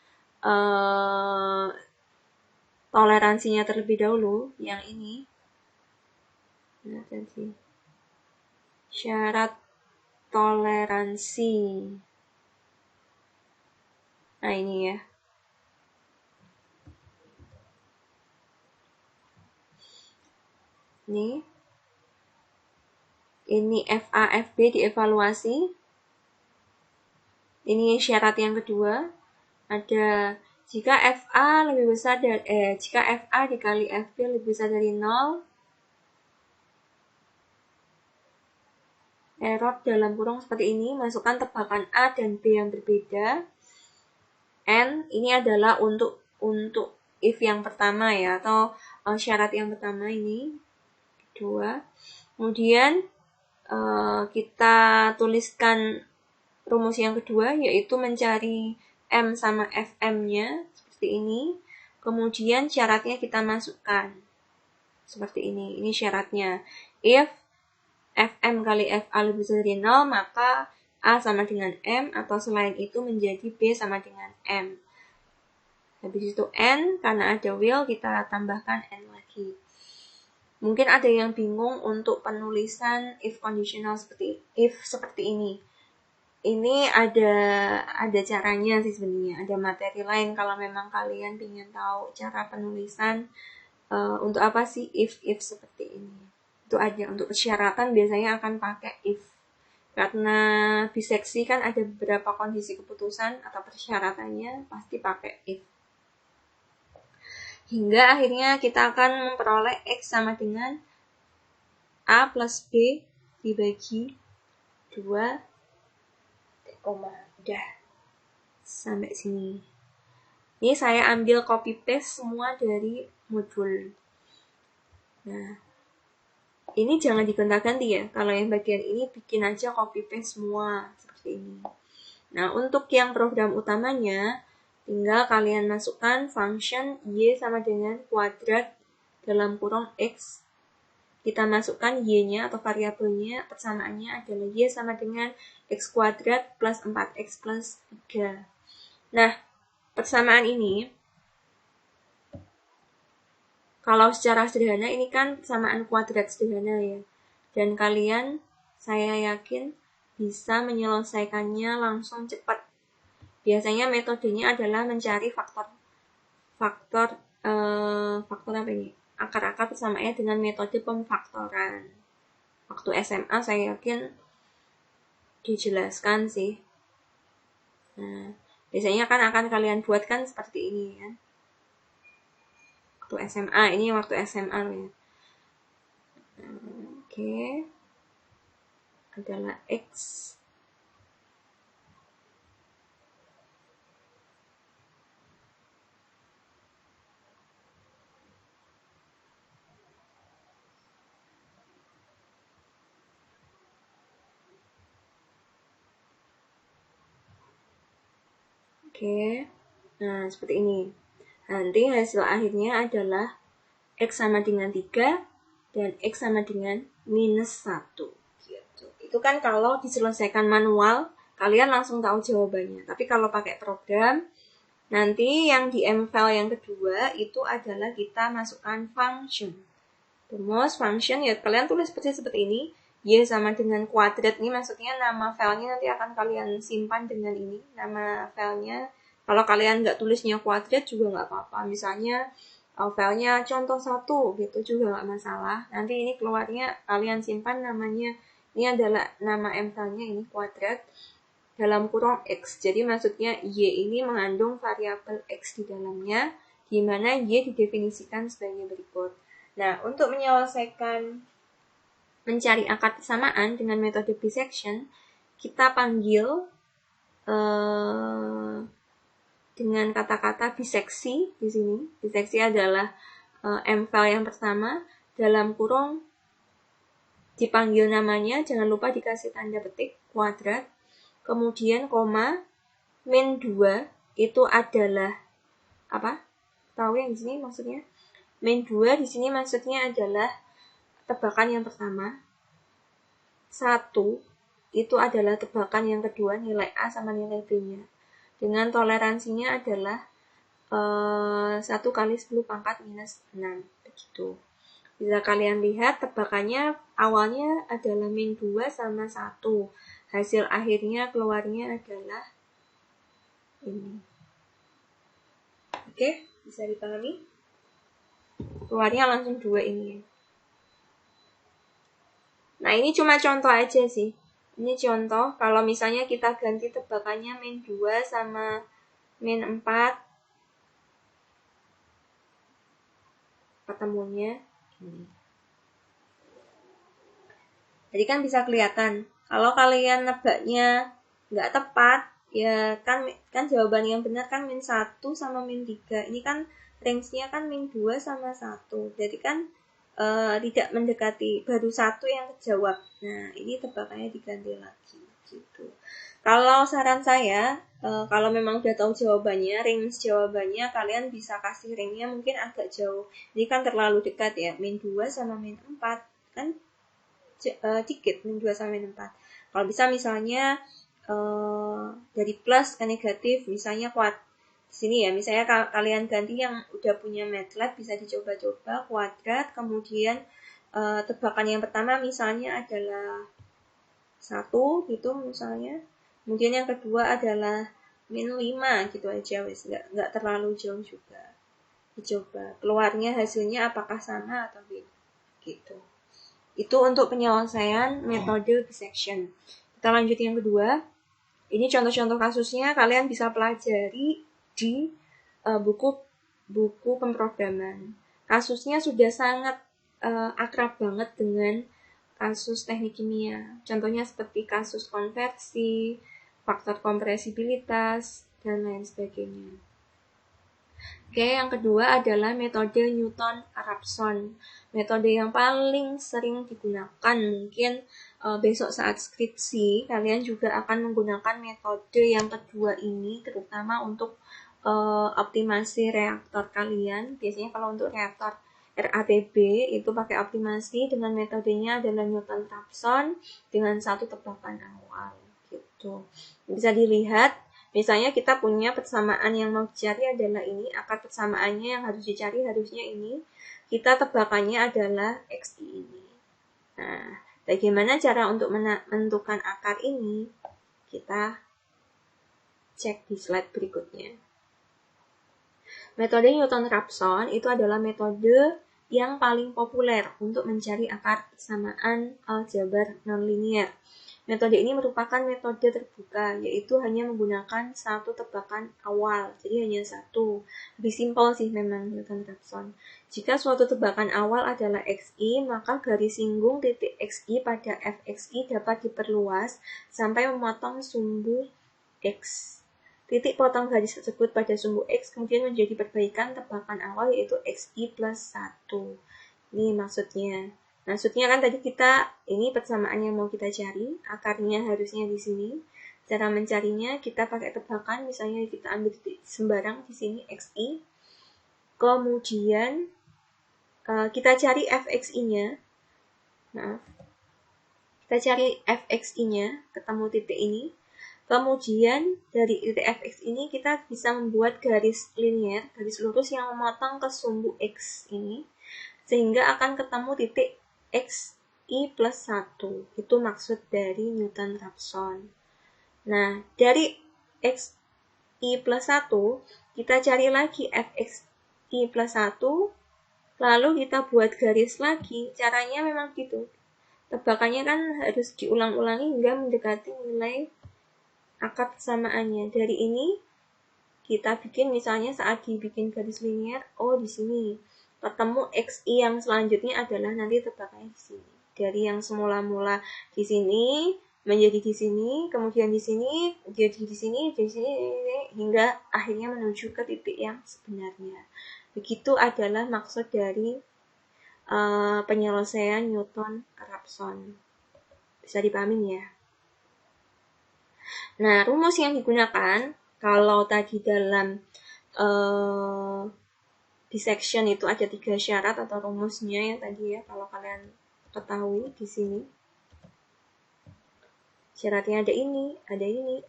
toleransinya terlebih dahulu, yang ini. Nah, tadi syarat toleransi. Nah, ini ya. Ini FA, FB dievaluasi. Ini syarat yang kedua. Ada jika FA lebih besar dari jika FA dikali FB lebih besar dari 0, error dalam kurung seperti ini, masukkan tebakan A dan B yang berbeda. N ini adalah untuk if yang pertama ya, atau syarat yang pertama ini, kedua. Kemudian kita tuliskan rumus yang kedua, yaitu mencari M sama FM-nya, seperti ini. Kemudian syaratnya kita masukkan, seperti ini. Ini syaratnya. If FM kali FA lebih besar dari 0, maka A sama dengan M, atau selain itu menjadi B sama dengan M. Habis itu N, karena ada will, kita tambahkan N lagi. Mungkin ada yang bingung untuk penulisan if conditional seperti ini. Ini ada caranya sih sebenarnya, ada materi lain kalau memang kalian ingin tahu cara penulisan untuk apa sih if seperti ini. Itu aja. Untuk persyaratan biasanya akan pakai if. Karena biseksi kan ada beberapa kondisi keputusan atau persyaratannya pasti pakai if. Hingga akhirnya kita akan memperoleh X sama dengan A plus B dibagi 2, udah. Sampai sini. Ini saya ambil copy paste semua dari modul. Nah, ini jangan digonta-ganti ya. Kalau yang bagian ini bikin aja copy paste semua seperti ini. Nah, untuk yang program utamanya, tinggal kalian masukkan function Y sama dengan kuadrat dalam kurung X. Kita masukkan Y-nya atau variabelnya, persamaannya adalah Y sama dengan X kuadrat plus 4X plus 3. Nah, persamaan ini, kalau secara sederhana ini kan persamaan kuadrat sederhana ya. Dan kalian, saya yakin, bisa menyelesaikannya langsung cepat. Biasanya metodenya adalah mencari faktor apa ini? Akar-akar persamaannya dengan metode pemfaktoran. Waktu SMA saya yakin dijelaskan sih. Nah, biasanya kan akan kalian buatkan seperti ini kan. Waktu SMA, ini waktu SMA loh ya. Oke. Adalah X. Oke. Nah, seperti ini. Nanti hasil akhirnya adalah X sama dengan 3 dan X sama dengan minus 1. Gitu. Itu kan kalau diselesaikan manual, kalian langsung tahu jawabannya. Tapi kalau pakai program, nanti yang di MFAIL yang kedua itu adalah kita masukkan function. Terus function ya kalian tulis seperti ini. Y sama dengan kuadrat ini maksudnya nama filenya nanti akan kalian simpan dengan ini. Nama filenya. Kalau kalian nggak tulisnya kuadrat juga nggak apa-apa. Misalnya filenya contoh 1 gitu juga nggak masalah. Nanti ini keluarnya kalian simpan namanya. Ini adalah nama M filenya ini kuadrat dalam kurung X. Jadi maksudnya Y ini mengandung variabel X di dalamnya. Di mana Y didefinisikan sebagai berikut. Nah, untuk mencari akar persamaan dengan metode bisection, kita panggil dengan kata-kata biseksi di sini. Biseksi adalah MFAIL yang pertama dalam kurung dipanggil namanya, jangan lupa dikasih tanda petik kuadrat, kemudian koma, min 2 itu adalah apa? Tahu yang di sini maksudnya? Min 2 di sini maksudnya adalah tebakan yang pertama. 1 itu adalah tebakan yang kedua, nilai A sama nilai B-nya. Dengan toleransinya adalah 1 kali 10 pangkat minus 6. Begitu. Bisa kalian lihat tebakannya awalnya adalah min 2 sama 1. Hasil akhirnya keluarnya adalah ini. Oke, bisa dipahami? Keluarnya langsung 2 ini. Nah, ini cuma contoh aja sih. Ini contoh, kalau misalnya kita ganti tebakannya min 2 sama min 4, ketemunya ini. Jadi kan bisa kelihatan, kalau kalian nebaknya nggak tepat, ya kan jawaban yang benar kan min 1 sama min 3. Ini kan range-nya kan min 2 sama 1. Jadi kan tidak mendekati, baru 1 yang terjawab. Nah, ini tebakannya diganti lagi gitu. Kalau saran saya, kalau memang udah tahu jawabannya, range jawabannya, kalian bisa kasih range-nya mungkin agak jauh. Ini kan terlalu dekat ya, min 2 sama min 4 kan dikit, min 2 sama min 4. Kalau bisa misalnya dari plus ke negatif, misalnya di sini ya, misalnya kalian ganti yang udah punya MATLAB, bisa dicoba-coba kuadrat, kemudian tebakan yang pertama misalnya adalah 1 gitu misalnya, kemudian yang kedua adalah min 5 gitu aja, wes nggak terlalu jauh juga. Dicoba keluarnya hasilnya apakah sama atau beda gitu. Itu untuk penyelesaian metode dissection. Kita lanjut yang kedua. Ini contoh-contoh kasusnya kalian bisa pelajari di buku pemrograman. Kasusnya sudah sangat akrab banget dengan kasus teknik kimia. Contohnya seperti kasus konversi, faktor kompresibilitas, dan lain sebagainya. Oke, yang kedua adalah metode Newton-Raphson. Metode yang paling sering digunakan mungkin besok saat skripsi, kalian juga akan menggunakan metode yang kedua ini, terutama untuk optimasi reaktor kalian. Biasanya kalau untuk reaktor RATB itu pakai optimasi dengan metodenya adalah Newton-Raphson dengan satu tebakan awal gitu. Bisa dilihat. Misalnya kita punya persamaan yang mau dicari adalah ini, akar persamaannya yang harus dicari harusnya ini. Kita tebakannya adalah XI ini. Nah, bagaimana cara untuk menentukan akar ini? Kita cek di slide berikutnya. Metode Newton-Raphson itu adalah metode yang paling populer untuk mencari akar persamaan aljabar nonlinier. Metode ini merupakan metode terbuka, yaitu hanya menggunakan satu tebakan awal, jadi hanya satu. Lebih simpel sih memang Newton-Raphson. Jika suatu tebakan awal adalah XI, maka garis singgung titik XI pada FXI dapat diperluas sampai memotong sumbu X. Titik potong garis tersebut pada sumbu X kemudian menjadi perbaikan tebakan awal, yaitu XI plus 1. Ini maksudnya. Maksudnya kan tadi kita, ini persamaan yang mau kita cari, akarnya harusnya di sini. Cara mencarinya kita pakai tebakan, misalnya kita ambil titik sembarang di sini XI. Kemudian kita cari FXI-nya. Maaf. Kita cari FXI-nya, ketemu titik ini. Kemudian dari titik FX ini kita bisa membuat garis linear, garis lurus yang memotong ke sumbu X ini, sehingga akan ketemu titik XI plus 1. Itu maksud dari Newton-Raphson. Nah, dari XI plus 1, kita cari lagi FXI plus 1, lalu kita buat garis lagi. Caranya memang gitu. Tebakannya kan harus diulang-ulangi hingga mendekati nilai akar persamaannya. Dari ini kita bikin misalnya saat dibikin garis linear, di sini ketemu XI yang selanjutnya adalah nanti tebakannya di sini. Dari yang semula-mula di sini menjadi di sini, kemudian di sini jadi di sini, hingga akhirnya menuju ke titik yang sebenarnya. Begitu adalah maksud dari penyelesaian Newton-Raphson. Bisa dipahami ya? Nah, rumus yang digunakan kalau tadi dalam dissection itu ada 3 syarat atau rumusnya ya tadi ya, kalau kalian ketahui di sini. Syaratnya ada ini,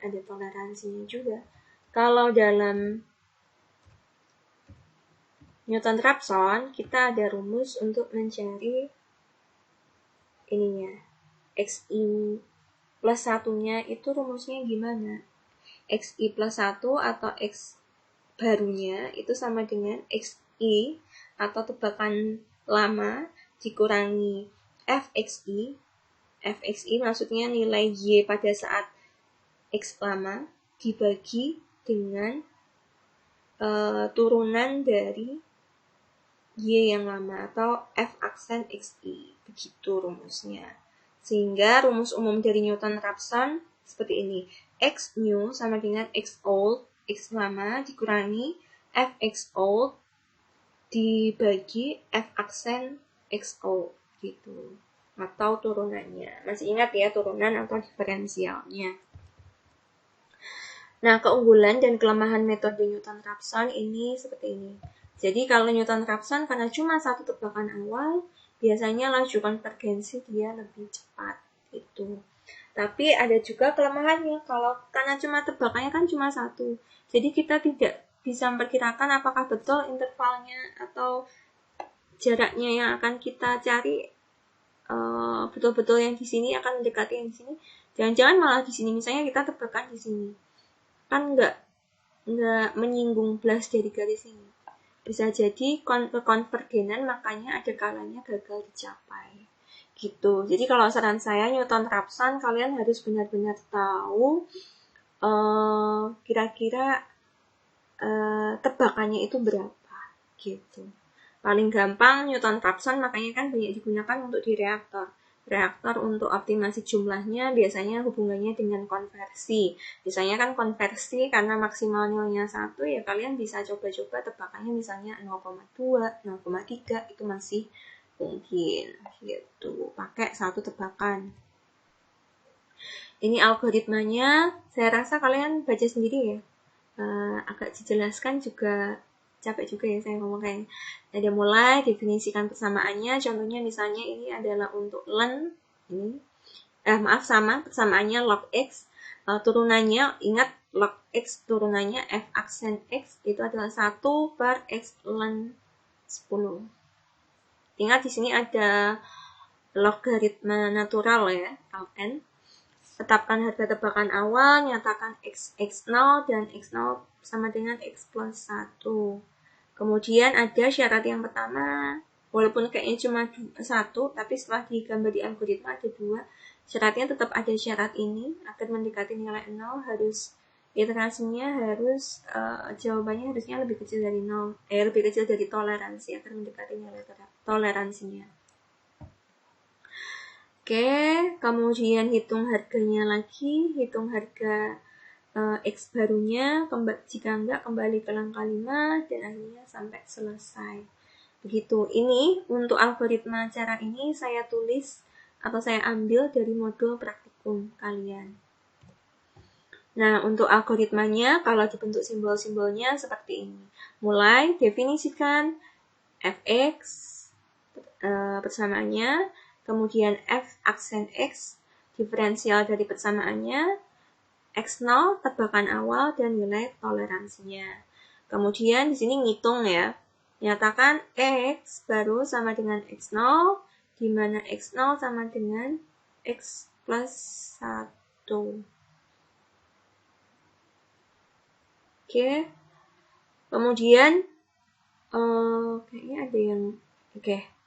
ada toleransinya juga. Kalau dalam Newton-Raphson, kita ada rumus untuk mencari ininya. XI plus 1-nya itu rumusnya gimana? XI plus 1 atau X barunya itu sama dengan XI atau tebakan lama dikurangi FXI. FXI maksudnya nilai Y pada saat X lama dibagi dengan turunan dari Y yang lama atau F aksen XI. Begitu rumusnya. Sehingga rumus umum dari Newton-Raphson seperti ini. X new sama dengan X old, X lama dikurangi Fx old dibagi F aksen X old gitu. Atau turunannya. Masih ingat ya turunan atau diferensialnya. Nah, keunggulan dan kelemahan metode Newton-Raphson ini seperti ini. Jadi kalau Newton-Raphson karena cuma satu tebakan awal, biasanya laju konvergensi dia lebih cepat gitu. Tapi ada juga kelemahannya karena cuma tebakannya kan cuma satu. Jadi kita tidak bisa memperkirakan apakah betul intervalnya atau jaraknya yang akan kita cari betul-betul yang di sini akan mendekati yang di sini. Jangan-jangan malah di sini misalnya kita tebakan di sini. Kan enggak menyinggung belas dari garis ini. Bisa jadi kekonvergenan makanya ada kalanya gagal dicapai. gitu. Jadi kalau saran saya Newton Raphson kalian harus benar-benar tahu kira-kira tebakannya itu berapa gitu. Paling gampang Newton Raphson makanya kan banyak digunakan untuk di reaktor. Reaktor untuk optimasi jumlahnya biasanya hubungannya dengan konversi. Biasanya kan konversi karena maksimal nilainya 1 ya kalian bisa coba-coba tebakannya misalnya 0,2, 0,3 itu masih mungkin gitu. Pakai satu tebakan. Ini algoritmanya, saya rasa kalian baca sendiri ya. Agak dijelaskan juga capek juga ya saya ngomong kayak ada mulai definisikan persamaannya, contohnya misalnya ini adalah untuk ln ini sama persamaannya log x, turunannya ingat log x turunannya f aksen x itu adalah 1 per x ln 10. Ingat di sini ada logaritma natural ya, ln. Tetapkan harga tebakan awal, nyatakan x0 dan x0 sama dengan x plus 1. Kemudian ada syarat yang pertama, walaupun kayaknya cuma 1, tapi setelah digambar di algoritma ada 2. Syaratnya tetap ada syarat ini, agar mendekati nilai 0 harus iterasinya harus jawabannya harusnya lebih kecil dari 0, lebih kecil dari toleransi agar mendekati nilai toleransinya. Oke, kemudian hitung harganya lagi, hitung harga X barunya, jika enggak kembali ke langkah 5 dan akhirnya sampai selesai. Begitu. Ini untuk algoritma cara ini saya tulis atau saya ambil dari modul praktikum kalian. Nah, untuk algoritmanya kalau dibentuk simbol-simbolnya seperti ini. Mulai definisikan fx persamaannya, kemudian f aksen x diferensial dari persamaannya, x0 tebakan awal dan nilai toleransinya. Kemudian di sini ngitung ya. Nyatakan x baru sama dengan x0 di mana x0 sama dengan x plus 1. Oke. Kemudian kayaknya ada yang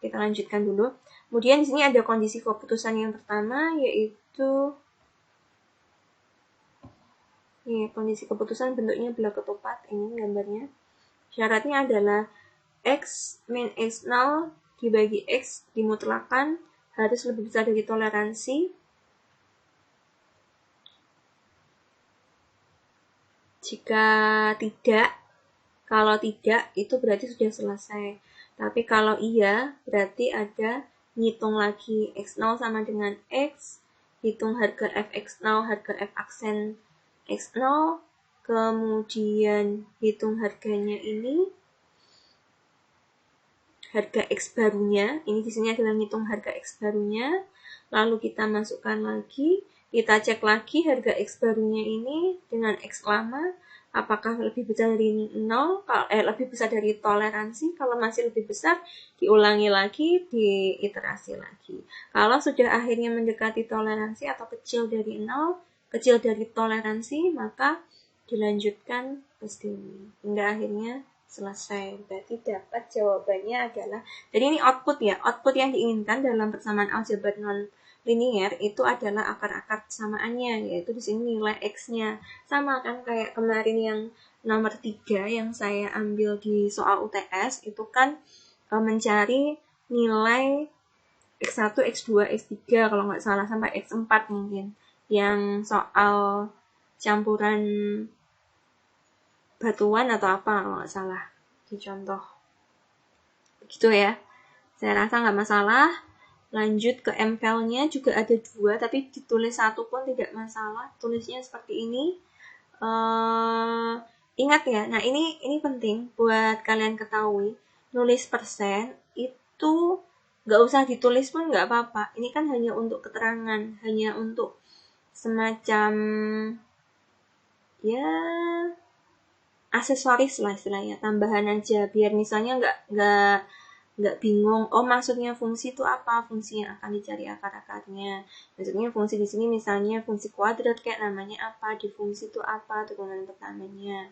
kita lanjutkan dulu. Kemudian di sini ada kondisi keputusan yang pertama yaitu kondisi keputusan bentuknya bola ketupat ini gambarnya. Syaratnya adalah x min x0 dibagi x dimutlakan harus lebih besar dari toleransi. Jika tidak, kalau tidak itu berarti sudah selesai. Tapi kalau iya, berarti ada ngitung lagi x0 sama dengan x, hitung harga fx0, harga f aksen x0, kemudian hitung harganya ini, harga x barunya, ini di sini adalah ngitung harga x barunya, lalu kita masukkan lagi, kita cek lagi harga x barunya ini dengan x lama, apakah lebih besar dari 0, lebih besar dari toleransi, kalau masih lebih besar, diulangi lagi, diiterasi lagi. Kalau sudah akhirnya mendekati toleransi atau kecil dari 0, kecil dari toleransi, maka dilanjutkan ke sini. Hingga akhirnya selesai. Berarti dapat jawabannya adalah, jadi ini output ya, output yang diinginkan dalam persamaan aljabar non-linear itu adalah akar-akar persamaannya, yaitu di sini nilai x-nya. Sama kan kayak kemarin yang nomor 3 yang saya ambil di soal UTS, itu kan mencari nilai x1, x2, x3 kalau nggak salah, sampai x4 mungkin. Yang soal campuran batuan atau apa kalau nggak salah di contoh gitu ya. Saya rasa nggak masalah. Lanjut ke MPL-nya juga ada 2, tapi ditulis 1 pun tidak masalah. Tulisnya seperti ini. Ingat ya, nah ini penting buat kalian ketahui. Nulis persen itu nggak usah ditulis pun nggak apa-apa. Ini kan hanya untuk keterangan, hanya untuk semacam ya aksesoris lah istilahnya, tambahan aja biar misalnya nggak bingung, oh maksudnya fungsi itu apa, fungsi yang akan dicari akar-akarnya. Maksudnya fungsi di sini misalnya fungsi kuadrat kayak namanya apa, di fungsi itu apa turunan pertamanya.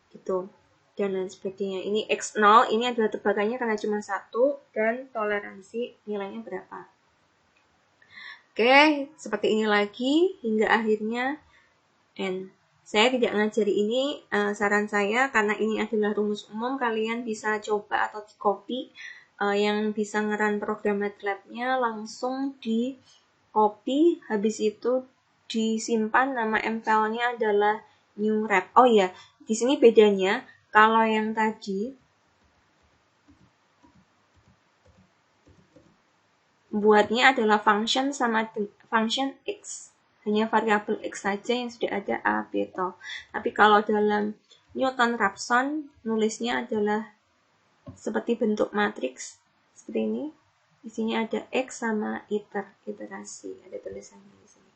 Gitu. dan lain sebagainya. Ini X0, ini adalah tebakannya karena cuma 1, dan toleransi nilainya berapa. Oke, seperti ini lagi, hingga akhirnya N. Saya tidak ngajari ini, saran saya, karena ini adalah rumus umum, kalian bisa coba atau copy, yang bisa ngeran program MATLAB-nya, langsung di copy, habis itu disimpan, nama MFile-nya adalah new rep. Oh iya, di sini bedanya, kalau yang tadi buatnya adalah function sama function X. Hanya variabel X saja yang sudah ada A, B, toh. Tapi kalau dalam Newton-Raphson, nulisnya adalah seperti bentuk matriks, seperti ini. Di sini ada X sama iterasi. Ada tulisannya di sini.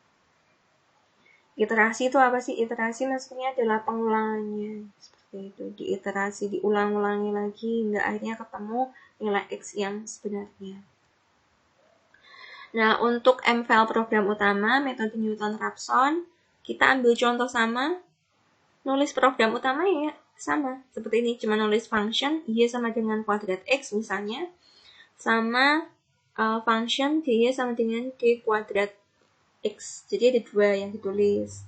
Iterasi itu apa sih? Iterasi maksudnya adalah pengulangannya. Seperti itu. Diiterasi, diulang-ulangi lagi, hingga akhirnya ketemu nilai X yang sebenarnya. Nah, untuk MFile program utama, metode Newton-Raphson, kita ambil contoh sama, nulis program utama ya sama. Seperti ini, cuma nulis function, Y sama dengan kuadrat X misalnya, sama function D sama dengan D kuadrat X. Jadi ada 2 yang ditulis.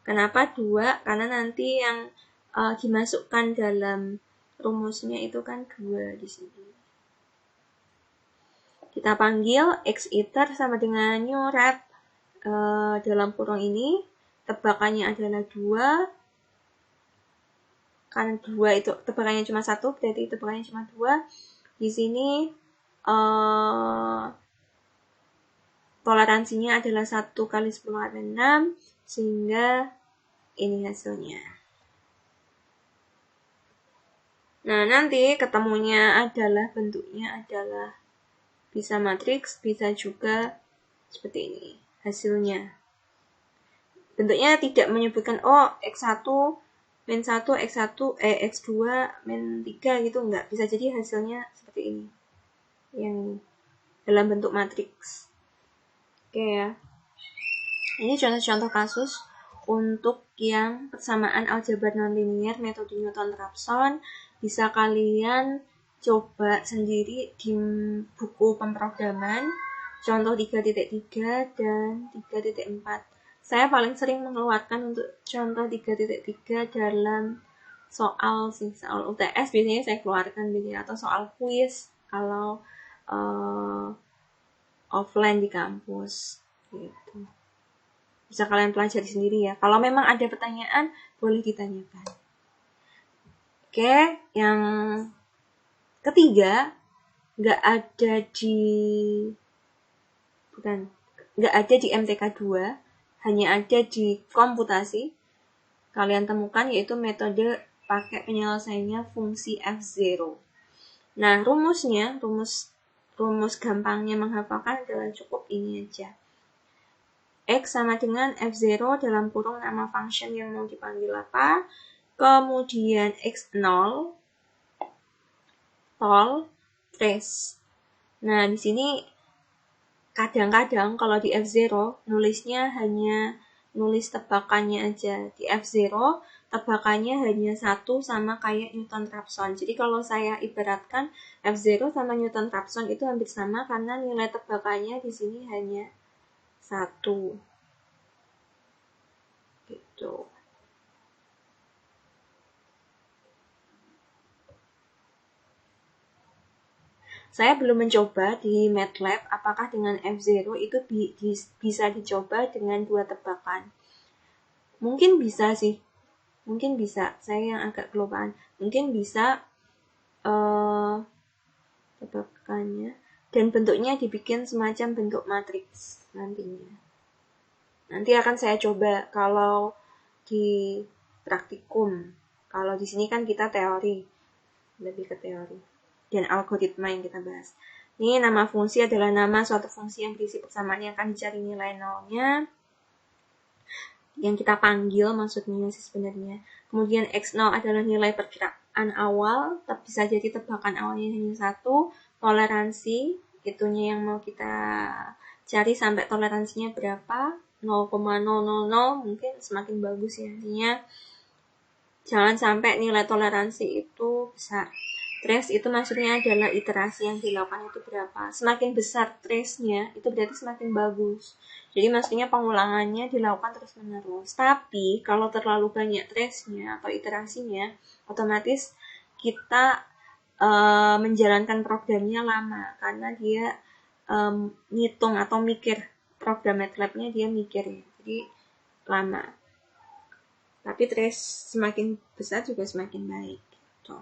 Kenapa 2? Karena nanti yang dimasukkan dalam rumusnya itu kan 2 di sini. Kita panggil X iter sama dengan new rep, dalam kurung ini, tebakannya adalah 2, karena 2 itu tebakannya cuma 1, berarti tebakannya cuma 2. Di sini toleransinya adalah 1 kali 10 kali 6, sehingga ini hasilnya. Nah, nanti ketemunya adalah bentuknya adalah bisa matriks, bisa juga seperti ini hasilnya. Bentuknya tidak menyebutkan X1 min 1, X1, X2 min 3 gitu, enggak. Bisa jadi hasilnya seperti ini. Yang dalam bentuk matriks. Oke ya. Ini contoh-contoh kasus untuk yang persamaan aljabar nonlinier metode Newton-Raphson. Bisa kalian coba sendiri di buku pemrograman contoh 3.3 dan 3.4. Saya paling sering mengeluarkan untuk contoh 3.3 dalam soal UTS biasanya saya keluarkan biasanya, atau soal kuis kalau offline di kampus gitu. Bisa kalian pelajari sendiri ya. Kalau memang ada pertanyaan boleh ditanyakan. Oke, yang ketiga nggak ada di MTK 2, hanya ada di komputasi. Kalian temukan yaitu metode pakai penyelesaiannya fungsi F0. Nah, rumusnya, rumus gampangnya menghafalkan adalah cukup ini aja. X sama dengan F0 dalam kurung nama function yang mau dipanggil apa, kemudian X0 tol trace. Nah, di sini kadang-kadang kalau di F0 nulisnya hanya nulis tebakannya aja. Di F0 tebakannya hanya 1 sama kayak Newton-Raphson. Jadi kalau saya ibaratkan F0 sama Newton-Raphson itu hampir sama karena nilai tebakannya di sini hanya 1. Gitu. Saya belum mencoba di MATLAB apakah dengan F0 itu bisa dicoba dengan 2 tebakan. Mungkin bisa sih. Mungkin bisa. Saya yang agak kelupaan. Mungkin bisa tebakannya. Dan bentuknya dibikin semacam bentuk matriks nantinya. Nanti akan saya coba kalau di praktikum. Kalau di sini kan kita teori. Lebih ke teori. Dan algoritma yang kita bahas. Ini nama fungsi adalah nama suatu fungsi yang berisi persamaan yang akan dicari nilai nolnya. Yang kita panggil maksudnya sih sebenarnya. Kemudian X0 adalah nilai perkiraan awal, tapi bisa jadi tebakan awalnya hanya 1. Toleransi, itunya yang mau kita cari sampai toleransinya berapa. 0,000 mungkin semakin bagus ya. Artinya Jangan sampai nilai toleransi itu besar. Trace itu maksudnya adalah iterasi yang dilakukan itu berapa. Semakin besar trace-nya, itu berarti semakin bagus. Jadi maksudnya pengulangannya dilakukan terus-menerus. Tapi kalau terlalu banyak trace-nya atau iterasinya, otomatis kita menjalankan programnya lama. Karena dia ngitung atau mikir. Program MATLAB-nya dia mikir ya. Jadi lama. Tapi trace semakin besar juga semakin baik. Gitu.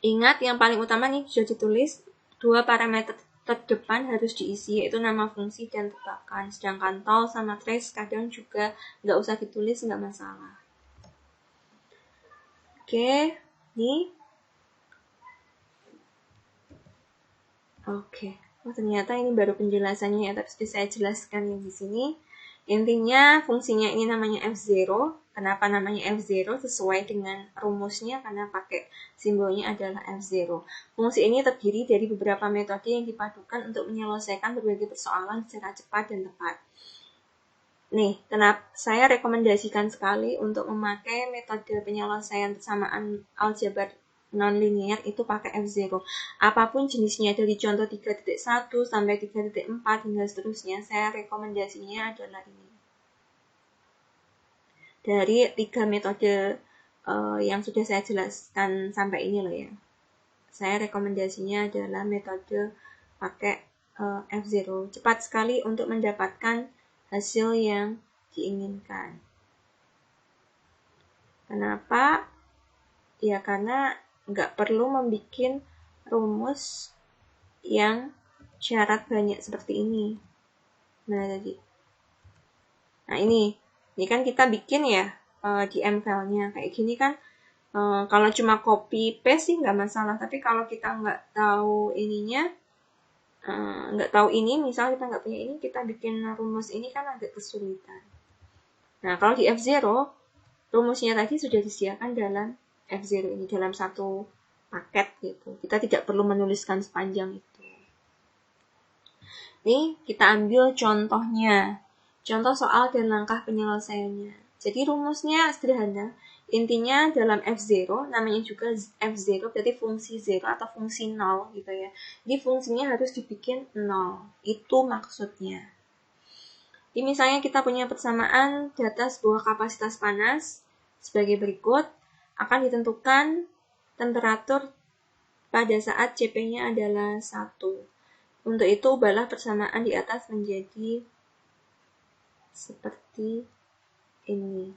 Ingat yang paling utama nih sudah ditulis, 2 parameter terdepan harus diisi, yaitu nama fungsi dan tebakan. Sedangkan tol sama trace kadang juga nggak usah ditulis, nggak masalah. Oke, nih. Oke. Oh, ternyata ini baru penjelasannya ya, tapi sudah saya jelaskan ya di sini. Intinya fungsinya ini namanya F0. Kenapa namanya F0? Sesuai dengan rumusnya karena pakai simbolnya adalah F0. Fungsi ini terdiri dari beberapa metode yang dipadukan untuk menyelesaikan berbagai persoalan secara cepat dan tepat. Nih, kenapa saya rekomendasikan sekali untuk memakai metode penyelesaian persamaan aljabar non-linear itu pakai F0. Apapun jenisnya, dari contoh 3.1 sampai 3.4 hingga seterusnya, saya rekomendasinya adalah ini. Dari 3 metode yang sudah saya jelaskan sampai ini loh ya. Saya rekomendasinya adalah metode pakai F0. Cepat sekali untuk mendapatkan hasil yang diinginkan. Kenapa? Ya karena nggak perlu membuat rumus yang syarat banyak seperti ini. Mana tadi? Nah ini kan kita bikin ya di MFile-nya kayak gini kan. Kalau cuma copy paste sih nggak masalah. Tapi kalau kita nggak tahu ininya, nggak tahu ini, misalnya kita nggak punya ini, kita bikin rumus ini kan agak kesulitan. Nah kalau di F0, rumusnya tadi sudah disediakan dalam F0 ini, dalam satu paket gitu. Kita tidak perlu menuliskan sepanjang itu. Nih, kita ambil contohnya. Contoh soal dan langkah penyelesaiannya. Jadi rumusnya sederhana. Intinya dalam F0, namanya juga F0, berarti fungsi 0 atau fungsi 0 gitu ya. Jadi fungsinya harus dibikin 0. Itu maksudnya. Jadi misalnya kita punya persamaan data sebuah kapasitas panas sebagai berikut, akan ditentukan temperatur pada saat Cp-nya adalah 1. Untuk itu, ubahlah persamaan di atas menjadi seperti ini.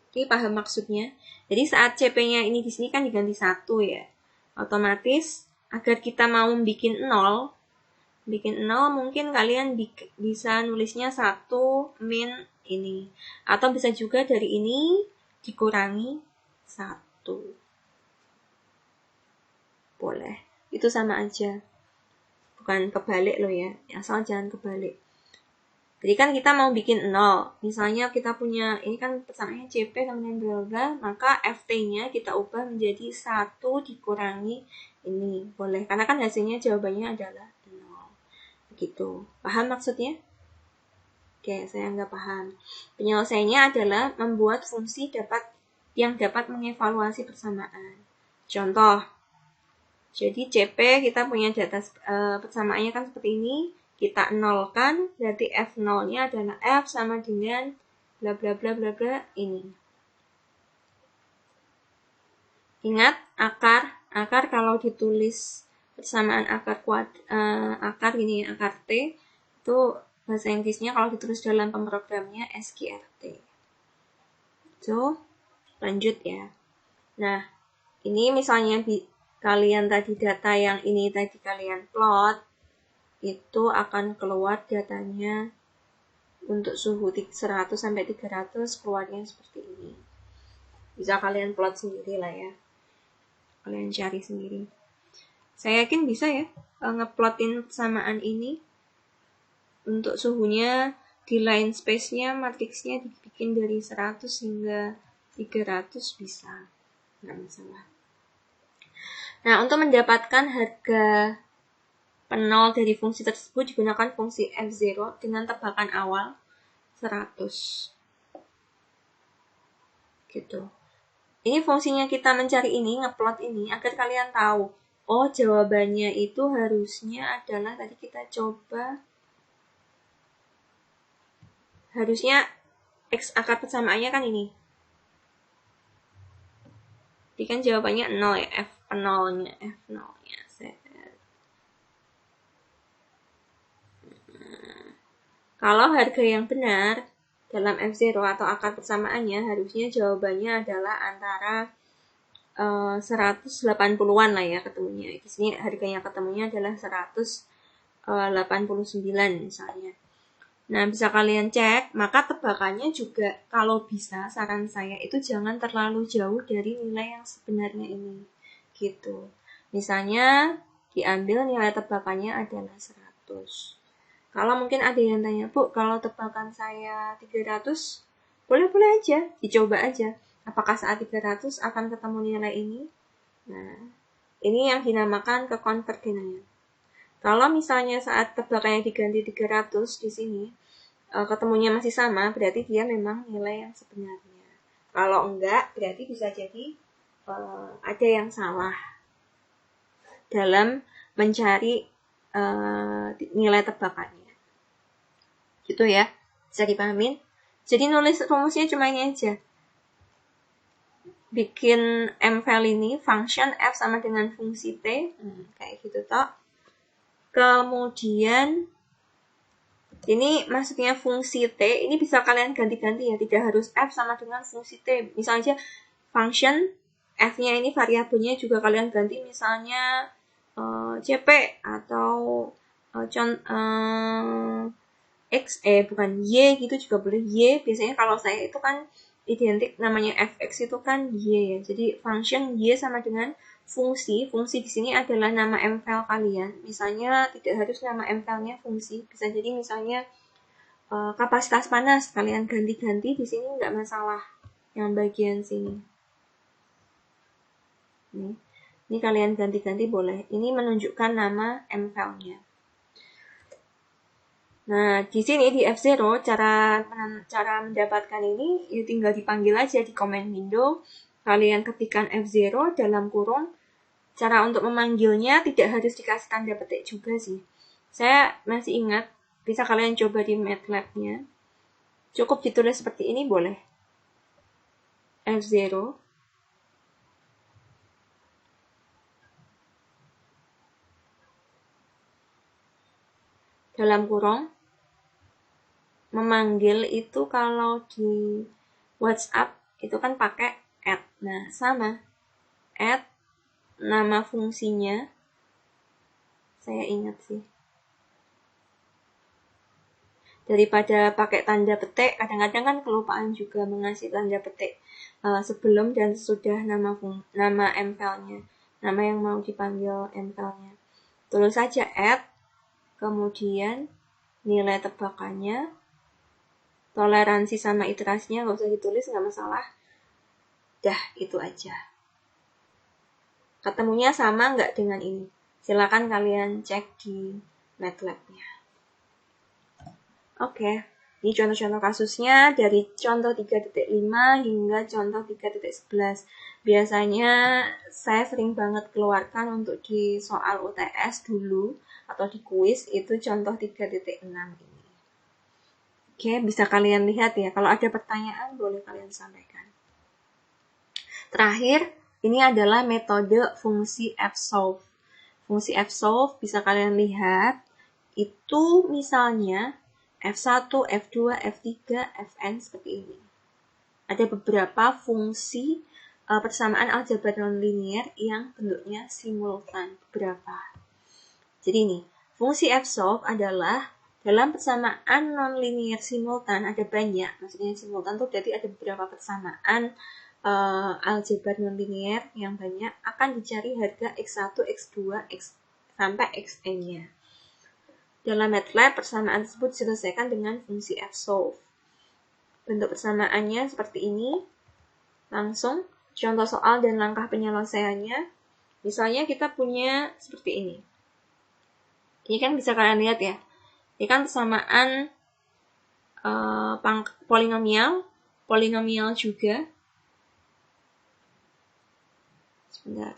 Oke, paham maksudnya? Jadi saat Cp-nya ini di sini kan diganti 1 ya. Otomatis, agar kita mau bikin 0 mungkin kalian bisa nulisnya 1 min ini. Atau bisa juga dari ini dikurangi 1. Boleh. Itu sama aja. Bukan kebalik loh ya. Asal jangan kebalik. Jadi kan kita mau bikin 0. Misalnya kita punya, ini kan persamaannya Cp sama dengan bla bla, maka Ft-nya kita ubah menjadi 1 dikurangi ini. Boleh. Karena kan hasilnya jawabannya adalah 0. Begitu. Paham maksudnya? Oke, saya nggak paham. Penyelesaiannya adalah membuat fungsi yang dapat mengevaluasi persamaan. Contoh, jadi Cp kita punya data persamaannya kan seperti ini, kita nolkan, berarti F0-nya adalah F sama dengan bla bla bla bla bla ini. Ingat, akar kalau ditulis persamaan akar T, itu bahasa Inggrisnya kalau ditulis dalam pemrogramnya SQRT. So, lanjut ya. Nah, ini misalnya kalian tadi data yang ini tadi kalian plot, itu akan keluar datanya untuk suhu 100 sampai 300 keluarnya seperti ini. Bisa kalian plot sendiri lah ya. Kalian cari sendiri. Saya yakin bisa ya ngeplotin persamaan ini. Untuk suhunya di line space-nya, matriksnya dibikin dari 100 hingga 300 bisa. Nggak masalah. Nah, untuk mendapatkan harga penol dari fungsi tersebut digunakan fungsi F0 dengan tebakan awal 100. Gitu. Ini fungsinya kita mencari ini, ngeplot ini, agar kalian tahu, oh jawabannya itu harusnya adalah, tadi kita coba, harusnya X akar persamaannya kan ini. Jadi kan jawabannya 0 ya, F0-nya. Kalau harga yang benar dalam F0 atau akar persamaannya, harusnya jawabannya adalah antara 180-an lah ya ketemunya. Di sini harganya ketemunya adalah 189 misalnya. Nah, bisa kalian cek, maka tebakannya juga kalau bisa saran saya itu jangan terlalu jauh dari nilai yang sebenarnya ini. Gitu. Misalnya diambil nilai tebakannya adalah 100. Kalau mungkin ada yang tanya, Bu, kalau tebakan saya 300, boleh-boleh aja, dicoba aja. Apakah saat 300 akan ketemu nilai ini? Nah, ini yang dinamakan ke-convert denial. Kalau misalnya saat tebakannya diganti 300 di sini, ketemunya masih sama, berarti dia memang nilai yang sebenarnya. Kalau enggak, berarti bisa jadi ada yang salah dalam mencari nilai tebakannya. Gitu ya, bisa dipahamin? Jadi nulis rumusnya cuma ini aja. Bikin mval ini, function f sama dengan fungsi t, kayak gitu toh. Kemudian, ini maksudnya fungsi t, ini bisa kalian ganti-ganti ya, tidak harus f sama dengan fungsi t. Misalnya function f-nya ini variabelnya juga kalian ganti, misalnya cp atau x, bukan y gitu juga boleh. Y biasanya kalau saya itu kan identik namanya fx itu kan y ya. Jadi function y sama dengan fungsi. Fungsi di sini adalah nama mval kalian. Misalnya tidak harus nama mval-nya fungsi. Bisa jadi misalnya kapasitas panas kalian ganti-ganti di sini nggak masalah. Yang bagian sini. Ini kalian ganti-ganti boleh. Ini menunjukkan nama mval-nya. Nah, di sini di F0 cara mendapatkan ini ya tinggal dipanggil aja di command window. Kalian ketikkan F0 dalam kurung. Cara untuk memanggilnya tidak harus dikasih tanda petik juga sih. Saya masih ingat, bisa kalian coba di MATLAB-nya. Cukup ditulis seperti ini boleh. F0 dalam kurung. Memanggil itu kalau di WhatsApp itu kan pakai add. Nah, sama. Add nama fungsinya. Saya ingat sih. Daripada pakai tanda petik, kadang-kadang kan kelupaan juga mengasih tanda petik sebelum dan sesudah nama mval-nya. Nama yang mau dipanggil mval-nya. Tulis saja add, kemudian nilai tebakannya, toleransi sama iterasinya nggak usah ditulis, nggak masalah. Dah, itu aja. Ketemunya sama nggak dengan ini? Silakan kalian cek di MATLAB-nya. Oke, ini contoh-contoh kasusnya dari contoh 3.5 hingga contoh 3.11. Biasanya saya sering banget keluarkan untuk di soal UTS dulu atau di kuis itu contoh 3.6 ini. Oke, bisa kalian lihat ya. Kalau ada pertanyaan boleh kalian sampaikan. Terakhir, ini adalah metode fungsi fsolve. Fungsi fsolve bisa kalian lihat itu misalnya F1, F2, F3, Fn seperti ini. Ada beberapa fungsi persamaan aljabar nonlinear yang bentuknya simultan. Beberapa. Jadi ini, fungsi fsolve adalah dalam persamaan nonlinear simultan ada banyak. Maksudnya simultan itu berarti ada beberapa persamaan aljabar nonlinear yang banyak akan dicari harga X1, X2, sampai Xn-nya. Dalam MATLAB, persamaan tersebut diselesaikan dengan fungsi fsolve. Bentuk persamaannya seperti ini. Langsung, contoh soal dan langkah penyelesaiannya. Misalnya kita punya seperti ini. Ini kan bisa kalian lihat ya. Ini kan persamaan polinomial juga. Sebentar.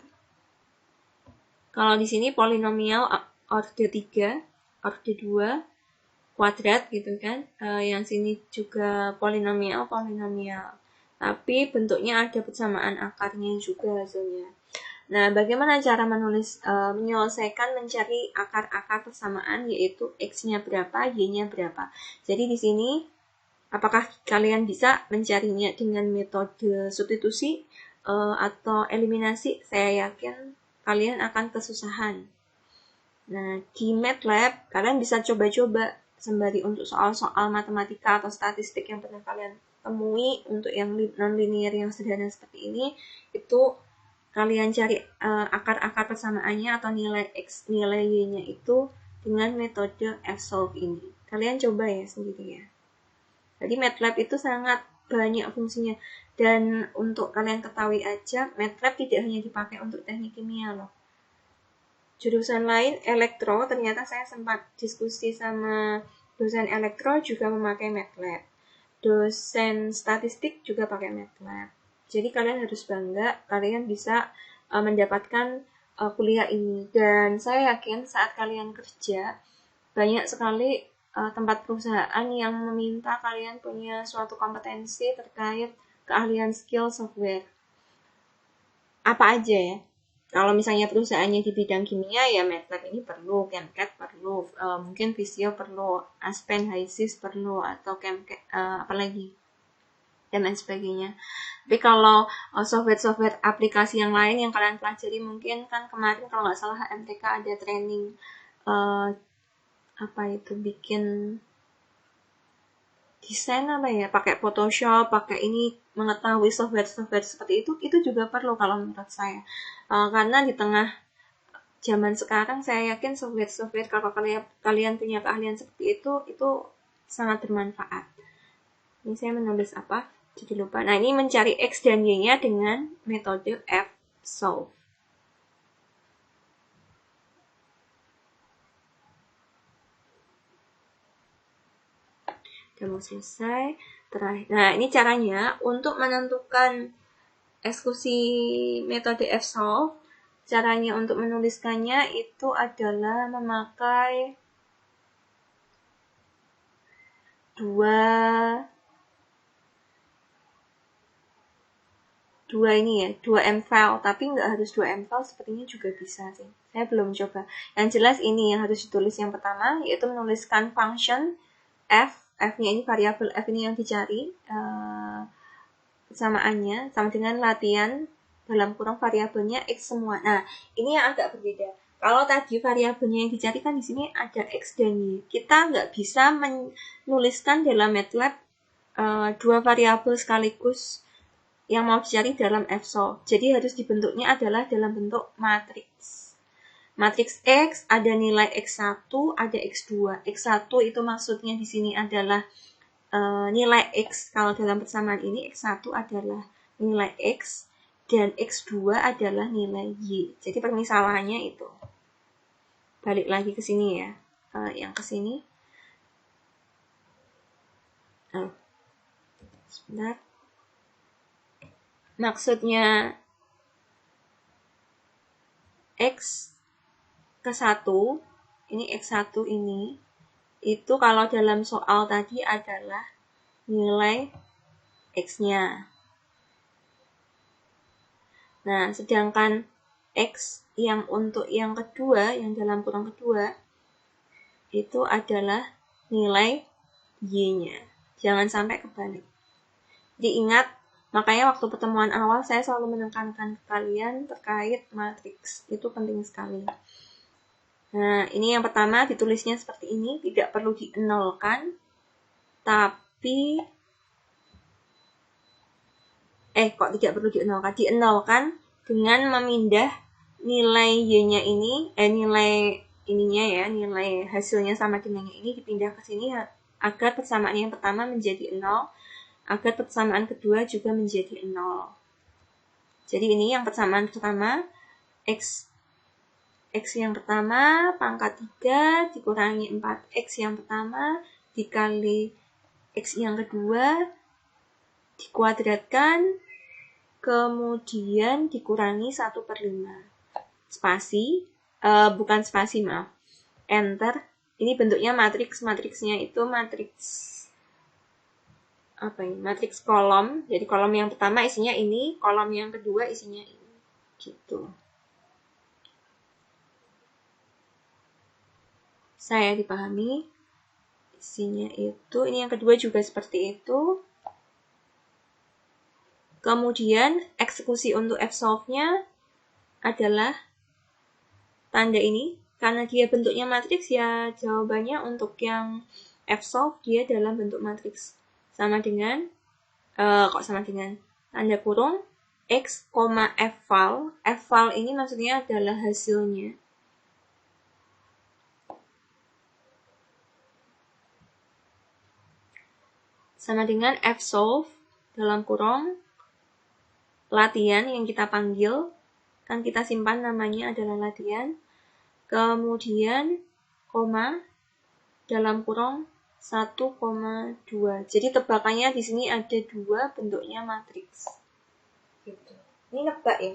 Kalau di sini polinomial order 3, order 2, kuadrat gitu kan. Yang sini juga polinomial. Tapi bentuknya ada persamaan akarnya juga hasilnya. Nah, bagaimana cara menyelesaikan mencari akar-akar persamaan, yaitu X-nya berapa, Y-nya berapa. Jadi di sini, apakah kalian bisa mencarinya dengan metode substitusi atau eliminasi? Saya yakin kalian akan kesusahan. Nah, di MATLAB, kalian bisa coba-coba sembari untuk soal-soal matematika atau statistik yang pernah kalian temui untuk yang non-linear yang sederhana seperti ini, itu kalian cari akar-akar persamaannya atau nilai X, nilai Y-nya itu dengan metode F-solve ini. Kalian coba ya sendiri ya. Jadi MATLAB itu sangat banyak fungsinya. Dan untuk kalian ketahui aja, MATLAB tidak hanya dipakai untuk teknik kimia loh. Jurusan lain, elektro, ternyata saya sempat diskusi sama dosen elektro juga memakai MATLAB. Dosen statistik juga pakai MATLAB. Jadi kalian harus bangga, kalian bisa mendapatkan kuliah ini. Dan saya yakin saat kalian kerja, banyak sekali tempat perusahaan yang meminta kalian punya suatu kompetensi terkait keahlian skill software. Apa aja ya? Kalau misalnya perusahaannya di bidang kimia, ya MATLAB ini perlu, ChemCAD perlu, mungkin Visio perlu, Aspen, HiSys perlu, atau apalagi, dan lain sebagainya. Tapi kalau software-software aplikasi yang lain yang kalian pelajari, mungkin kan kemarin kalau nggak salah HMTK ada training bikin desain pakai Photoshop, pakai ini, mengetahui software-software seperti itu juga perlu kalau menurut saya. Karena di tengah zaman sekarang saya yakin software-software kalau kalian punya keahlian seperti itu sangat bermanfaat. Ini saya menulis apa? Jadi lupa. Nah, ini mencari X dan Y-nya dengan metode F-solve. Udah mau selesai. Terakhir. Nah, ini caranya untuk menentukan eksekusi metode F-solve. Caranya untuk menuliskannya itu adalah memakai dua M-file, tapi nggak harus 2 M-file, sepertinya juga bisa sih. Saya belum coba. Yang jelas ini yang harus ditulis yang pertama, yaitu menuliskan function F-nya ini variabel F ini yang dicari, persamaannya sama dengan latihan dalam kurung variabelnya X semua. Nah, ini yang agak berbeda. Kalau tadi variabelnya yang dicari kan di sini ada X dan Y. Kita nggak bisa menuliskan dalam MATLAB dua variabel sekaligus yang mau dicari dalam F-solve. Jadi harus dibentuknya adalah dalam bentuk matriks. Matriks X ada nilai X1, ada X2. X1 itu maksudnya di sini adalah nilai X. Kalau dalam persamaan ini X1 adalah nilai X dan X2 adalah nilai Y. Jadi permisalahannya itu. Balik lagi ke sini ya. Yang ke sini. Sebentar. Maksudnya X ke 1, ini X1 ini, itu kalau dalam soal tadi adalah nilai X-nya. Nah, sedangkan X yang untuk yang kedua, yang dalam kurung kedua, itu adalah nilai Y-nya. Jangan sampai kebalik. Diingat, makanya waktu pertemuan awal saya selalu menekankan ke kalian terkait matriks. Itu penting sekali. Nah, ini yang pertama ditulisnya seperti ini, tidak perlu dienolkan, tapi kok tidak perlu dienolkan? Dienolkan dengan memindah nilai Y-nya ini, nilai ininya ya, nilai hasilnya sama dengannya ini dipindah ke sini agar persamaan yang pertama menjadi 0, agar persamaan kedua juga menjadi 0. Jadi ini yang persamaan pertama, X yang pertama pangkat 3 dikurangi 4X yang pertama dikali X yang kedua dikuadratkan, kemudian dikurangi 1/5. Spasi, bukan spasi, maaf. Enter. Ini bentuknya matriks. Matriksnya itu matriks matriks kolom. Jadi kolom yang pertama isinya ini, kolom yang kedua isinya ini. Gitu. Saya dipahami. Isinya itu, ini yang kedua juga seperti itu. Kemudian eksekusi untuk F-solve-nya adalah tanda ini. Karena dia bentuknya matriks, ya jawabannya untuk yang F-solve dia dalam bentuk matriks. Sama dengan, tanda kurung, X, F-val. F-val ini maksudnya adalah hasilnya. Sama dengan F-solve dalam kurung, latihan yang kita panggil, kan kita simpan namanya adalah latihan. Kemudian, koma, dalam kurung 1,2. Jadi tebakannya di sini ada 2, bentuknya matriks. Gitu. Ini nebak ya,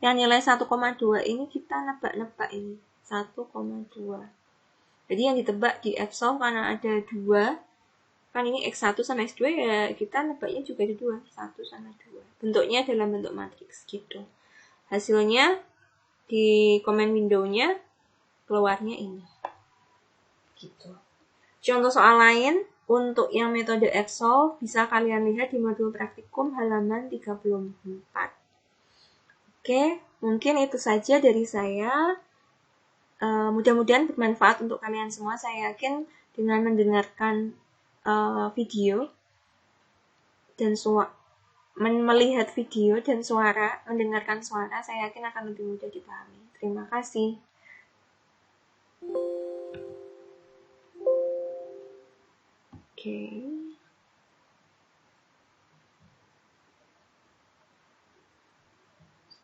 yang nilai 1,2 ini kita nebak-nebak ini, 1,2. Jadi yang ditebak di F-solve karena ada 2, kan ini X1 sama X2 ya kita nebaknya juga ada 2, 1 sama 2. Bentuknya dalam bentuk matriks gitu. Hasilnya di comment window-nya keluarnya ini. Gitu. Contoh soal lain untuk yang metode F-solve bisa kalian lihat di modul praktikum halaman 34. Oke, mungkin itu saja dari saya. Mudah-mudahan bermanfaat untuk kalian semua. Saya yakin dengan mendengarkan video dan melihat video dan mendengarkan suara, saya yakin akan lebih mudah dipahami. Terima kasih. Okay.